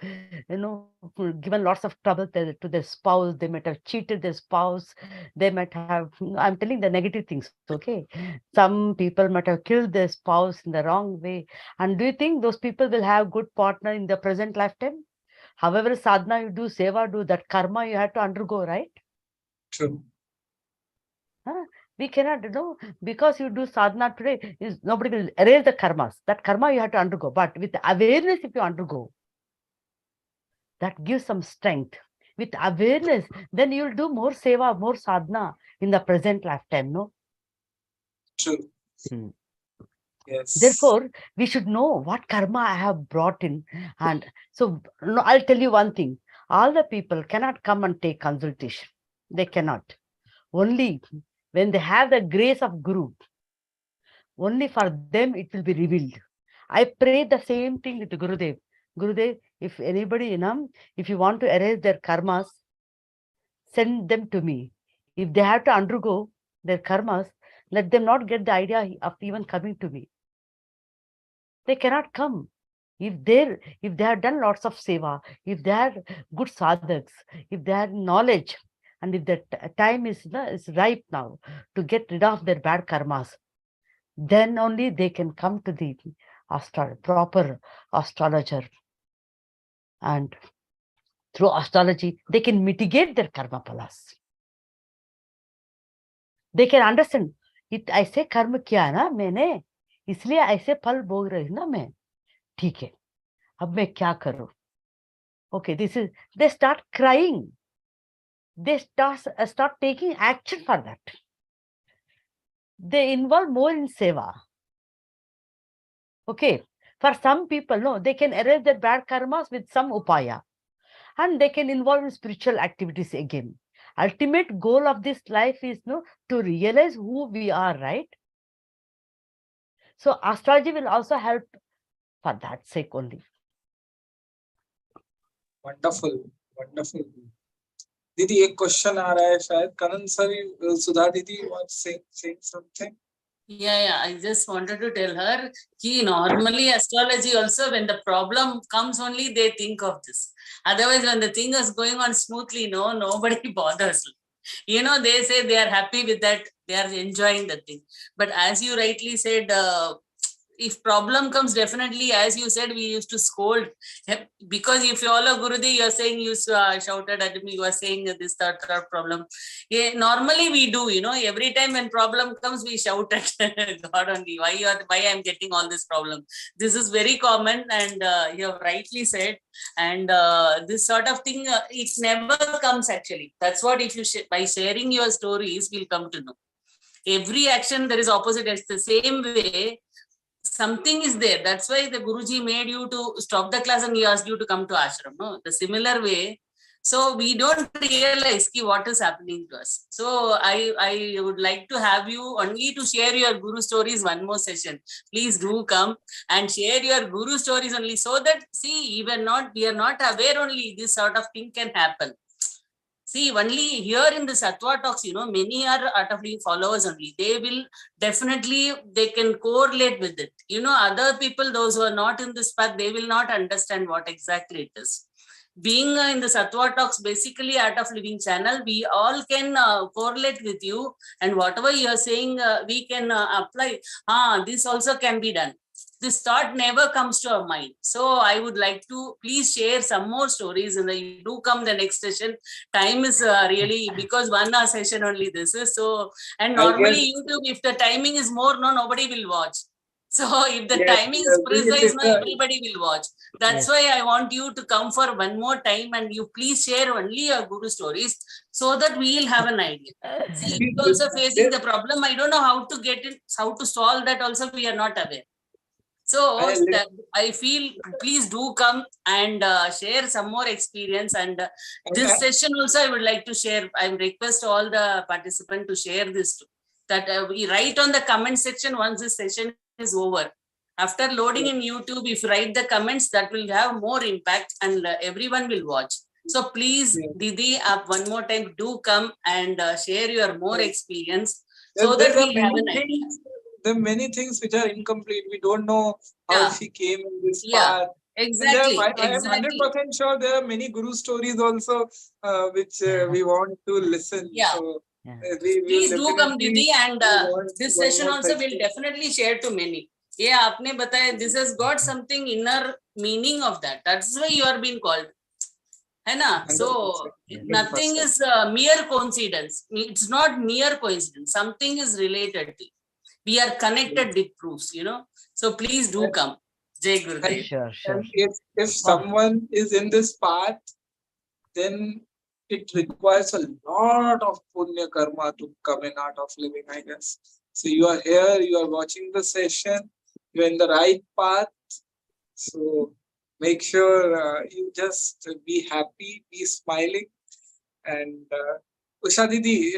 Speaker 2: given lots of trouble to their spouse. They might have cheated their spouse. They might have, I'm telling the negative things, okay? Some people might have killed their spouse in the wrong way. And do you think those people will have good partner in the present lifetime? However sadhana you do, seva do, that karma you have to undergo, right?
Speaker 1: True.
Speaker 2: We cannot, because you do sadhana today, nobody will erase the karmas. That karma you have to undergo. But with awareness, if you undergo, that gives some strength. With awareness, then you will do more seva, more sadhana in the present lifetime, no?
Speaker 1: True. Yes.
Speaker 2: Therefore, we should know what karma I have brought in. And so, I'll tell you one thing. All the people cannot come and take consultation. They cannot. Only when they have the grace of Guru, only for them it will be revealed. I pray the same thing with Gurudev. Gurudev, if anybody, if you want to erase their karmas, send them to me. If they have to undergo their karmas, let them not get the idea of even coming to me. They cannot come. If they have done lots of seva, if they are good sadhaks, if they have knowledge, and if the time is ripe now to get rid of their bad karmas, then only they can come to the proper astrologer. And through astrology, they can mitigate their karma palas. They can understand, ऐसे कर्म किया ना मैंने, इसलिए ऐसे फल भोग रही ना मैं, ठीक है, अब मैं क्या करूं? Okay, they start crying. They start taking action for that. They involve more in seva. Okay, for some people, no, they can erase their bad karmas with some upaya, and they can involve in spiritual activities again. Ultimate goal of this life is to realize who we are, right? So astrology will also help for that sake only.
Speaker 1: Wonderful, wonderful. Didi, एक question आ रहा है शायद Kanan sir, सुधा दीदी was saying something.
Speaker 3: Yeah, I just wanted to tell her कि normally astrology also, when the problem comes only they think of this. Otherwise, when the thing is going on smoothly, nobody bothers. They say they are happy with that, they are enjoying the thing. But as you rightly said, if problem comes, definitely, as you said, we used to scold, because if you follow Gurudev, you are saying you shouted at me, you are saying this third problem. Yeah, normally we do, every time when problem comes, we shout at God only, why I am getting all this problem. This is very common, and you have rightly said. And this sort of thing, it never comes actually. That's what, if you by sharing your stories, we'll come to know. Every action, there is opposite. It's the same way. Something is there. That's why the Guruji made you to stop the class and he asked you to come to ashram. No? The similar way. So we don't realize what is happening to us. So I would like to have you only to share your Guru stories one more session. Please do come and share your Guru stories only, so that, see, we are not aware only this sort of thing can happen. See, only here in the Sattva Talks, many are utterly followers only. They will definitely, they can correlate with it. Other people, those who are not in this path, they will not understand what exactly it is. Being in the Sattva Talks, basically Art of Living channel, we all can correlate with you, and whatever you are saying, we can apply. This also can be done. This thought never comes to our mind. So I would like to please share some more stories, and you do come the next session. Time is really, because 1 hour session only this is. So, and normally YouTube, if the timing is more, nobody will watch. So if the timing is precise, everybody will watch. That's why I want you to come for one more time, and you please share only your Guru stories, so that we will have an idea. See, we also facing the problem. I don't know how to get it, how to solve that also, we are not aware. So I feel, please do come and share some more experience. And this session also I would like to share. I request all the participants to share this too. That we write on the comment section once this session is over. After loading in YouTube, if you write the comments, that will have more impact, and everyone will watch. So please, Didi, one more time, do come and share your more experience, so that we have an idea.
Speaker 1: There are many things which are incomplete. We don't know how she came in this path.
Speaker 3: Exactly.
Speaker 1: I am 100% sure there are many Guru stories also which we want to listen.
Speaker 3: Yeah.
Speaker 1: So,
Speaker 3: please do come, Didi, and this session also will definitely share to many. Yeah, aapne bataya, this has got something inner meaning of that. That's why you are being called. Hai na? So 100%. Nothing is mere coincidence. It's not mere coincidence. Something is related to it. We are connected with proofs, So please do come. Jai Gurudev.
Speaker 2: Sure.
Speaker 1: And if someone is in this path, then it requires a lot of punya karma to come in Art of Living, I guess. So you are here, you are watching the session, you are in the right path. So make sure you just be happy, be smiling. And Usha दीदी,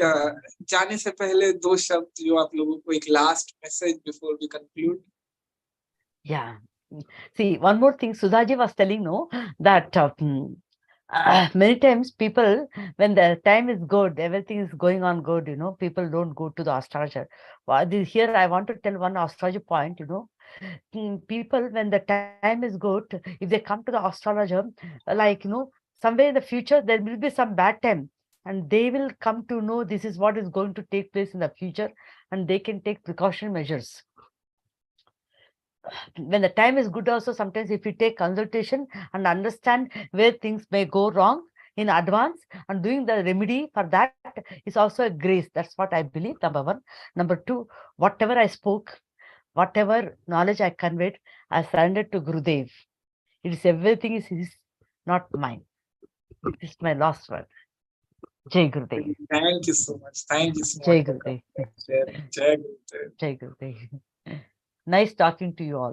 Speaker 1: जाने से पहले 2 शब्द जो आप लोगों को, एक last message before we conclude.
Speaker 2: Yeah, See, one more thing, Sudhaji was telling, no, that many times people, when the time is good, everything is going on good, people don't go to the astrologer. Here, I want to tell one astrology point, people, when the time is good, if they come to the astrologer, like, somewhere in the future, there will be some bad time, and they will come to know this is what is going to take place in the future, and they can take precaution measures. When the time is good also, sometimes if you take consultation and understand where things may go wrong in advance and doing the remedy for that is also a grace. That's what I believe, number one. Number two, whatever I spoke, whatever knowledge I conveyed, I surrendered to Gurudev. It is everything is his, not mine. This is my last word. Jai Gurudev.
Speaker 1: Thank you so much. Thank you so
Speaker 2: Jai
Speaker 1: much.
Speaker 2: Gurudev.
Speaker 1: Jai Gurudev.
Speaker 2: Jai Gurudev. Nice talking to you all.